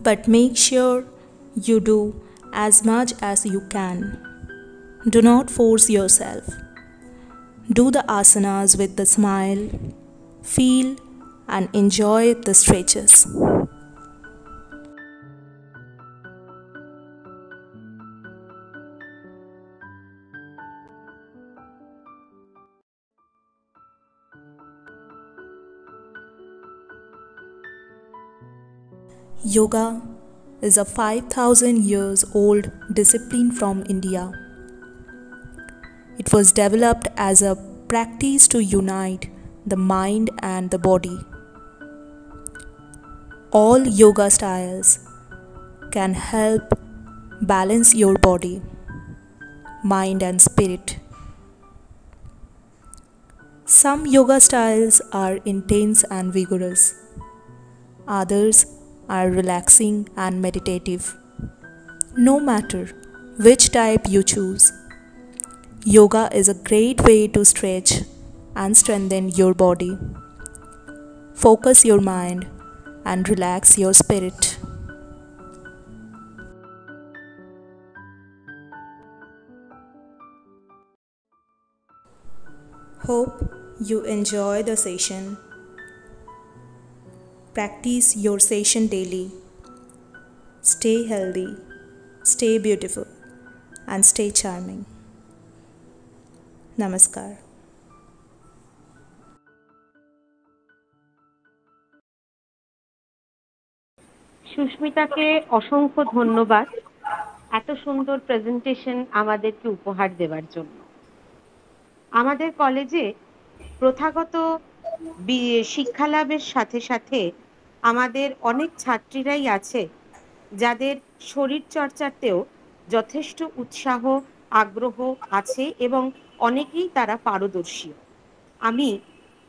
But make sure you do as much as you can. Do not force yourself. Do the asanas with the smile. Feel and enjoy the stretches. Yoga is a 5,000 years old discipline from India. It was developed as a practice to unite the mind and the body. All yoga styles can help balance your body, mind and spirit. Some yoga styles are intense and vigorous. Others are relaxing and meditative. No matter which type you choose, yoga is a great way to stretch and strengthen your body, focus your mind, and relax your spirit. Hope you enjoy the session. Practice your session daily. Stay healthy, stay beautiful, and stay charming. Namaskar. সুস্মিতাকে অসংখ্য ধন্যবাদ এত সুন্দর প্রেজেন্টেশন আমাদেরকে উপহার দেওয়ার জন্য। আমাদের কলেজে প্রথাগত শিক্ষালাভের সাথে সাথে আমাদের অনেক ছাত্রীরাই আছে যাদের শরীর চর্চাতেও যথেষ্ট উৎসাহ আগ্রহ আছে এবং অনেকেই তারা পারদর্শী। আমি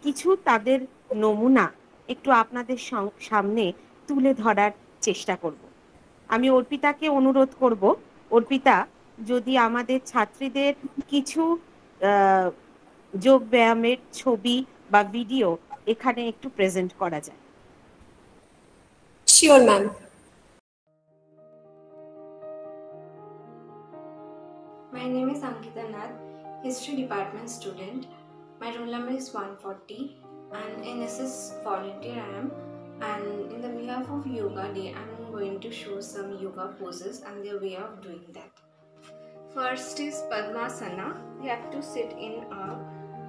কিছু তাদের নমুনা একটু আপনাদের সামনে তুলে ধরার চেষ্টা করব। আমি অর্পিতাকে অনুরোধ করব, অর্পিতা যদি আমাদের ছাত্রীদের কিছু যোগ ব্যায়ামের ছবি বা ভিডিও এখানে একটু প্রেজেন্ট করা যায়। Sure, ma'am. My name is Ankita Nath, History Department student. My roll number is 140 and NSS volunteer I am, and in the behalf of Yoga Day I am going to show some yoga poses and their way of doing that. First is Padmasana. You have to sit in a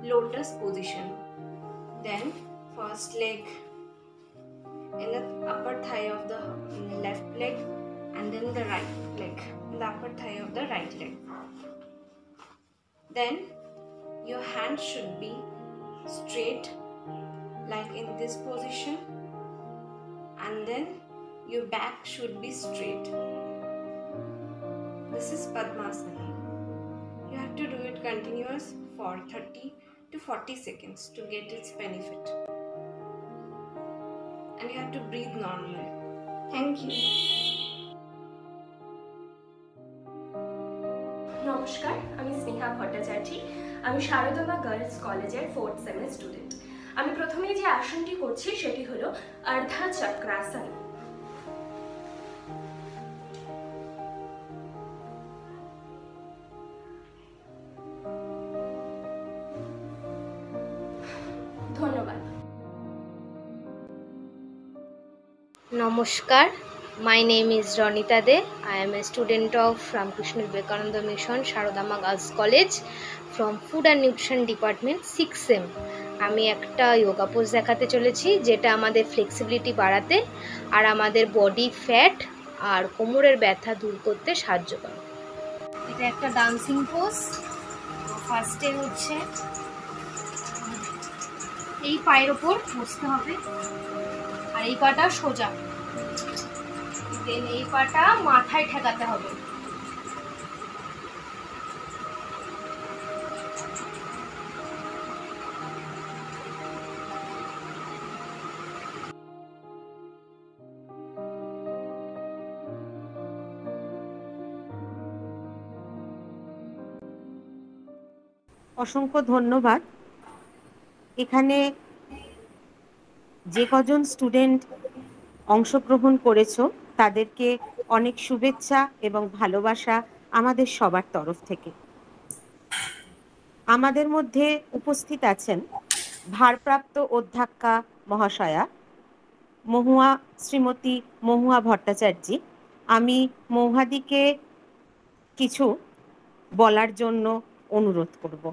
lotus position. Then first leg in the upper thigh of the left leg, and then the right leg in the upper thigh of the right leg. Then your hand should be straight like in this position, and then your back should be straight. This is Padmasana. You have to do it continuous for 30 to 40 seconds to get its benefit. And you have to breathe normally. Thank you. নমস্কার, আমি স্নেহা ভট্টাচার্য। আমি শারদামা গার্লস কলেজের 4th সেমের স্টুডেন্ট। আমি প্রথমে যে আসনটি করছি সেটি হলো অর্ধা চক্রাসন। ধন্যবাদ। Namaskar, my name is Ronita De. I am a student of Ramakrishna Vivekananda Mission, Sharodama Girls College from Food and Nutrition Department 6th sem. আমি একটা যোগা পোজ দেখাতে চলেছি যেটা আমাদের ফ্লেক্সিবিলিটি বাড়াতে আর আমাদের বডি ফ্যাট আর কোমরের ব্যথা দূর করতে সাহায্য করে। এটা একটা ডান্সিং পোজ। ফার্স্টে হচ্ছে এই পায়ের ওপর বসতে হবে আর এই পাটা সোজা, দেন এই পাটা মাথায় ঠেকাতে হবে। অসংখ্য ধন্যবাদ। এখানে যে কজন স্টুডেন্ট অংশগ্রহণ করেছো তাদেরকে অনেক শুভেচ্ছা এবং ভালোবাসা আমাদের সবার তরফ থেকে। আমাদের মধ্যে উপস্থিত আছেন ভারপ্রাপ্ত অধ্যক্ষা মহাশয়া শ্রীমতী মহুয়া ভট্টাচার্য। আমি মহুয়াদিকে কিছু বলার জন্য অনুরোধ করব।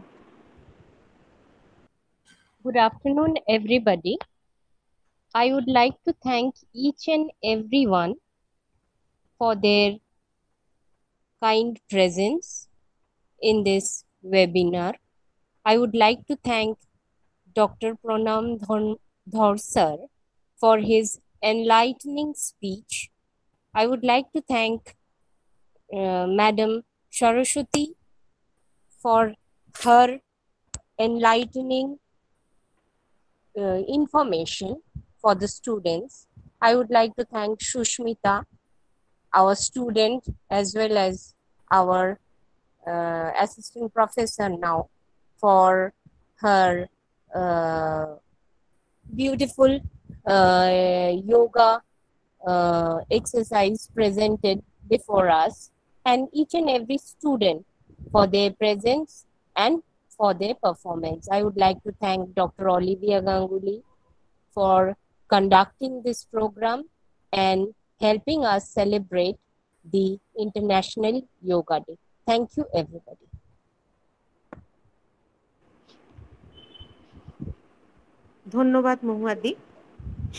Good afternoon, everybody. I would like to thank each and everyone for their kind presence in this webinar. I would like to thank Dr. Pranam Dhar sir for his enlightening speech. I would like to thank Madam Saraswati for her enlightening information for the students. I would like to thank Shushmita, our student, as well as our assistant professor now, for her beautiful yoga exercise presented before us, and each and every student for their presence and for their performance. I would like to thank Dr. Olivia Ganguly for conducting this program and helping us celebrate the International Yoga Day. Thank you, everybody. ধন্যবাদ মহুয়াদি।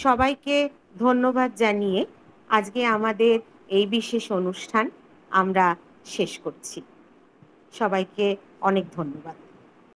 সবাইকে ধন্যবাদ জানিয়ে আজকে আমাদের এই বিশেষ অনুষ্ঠান আমরা শেষ করছি। সবাইকে অনেক ধন্যবাদ।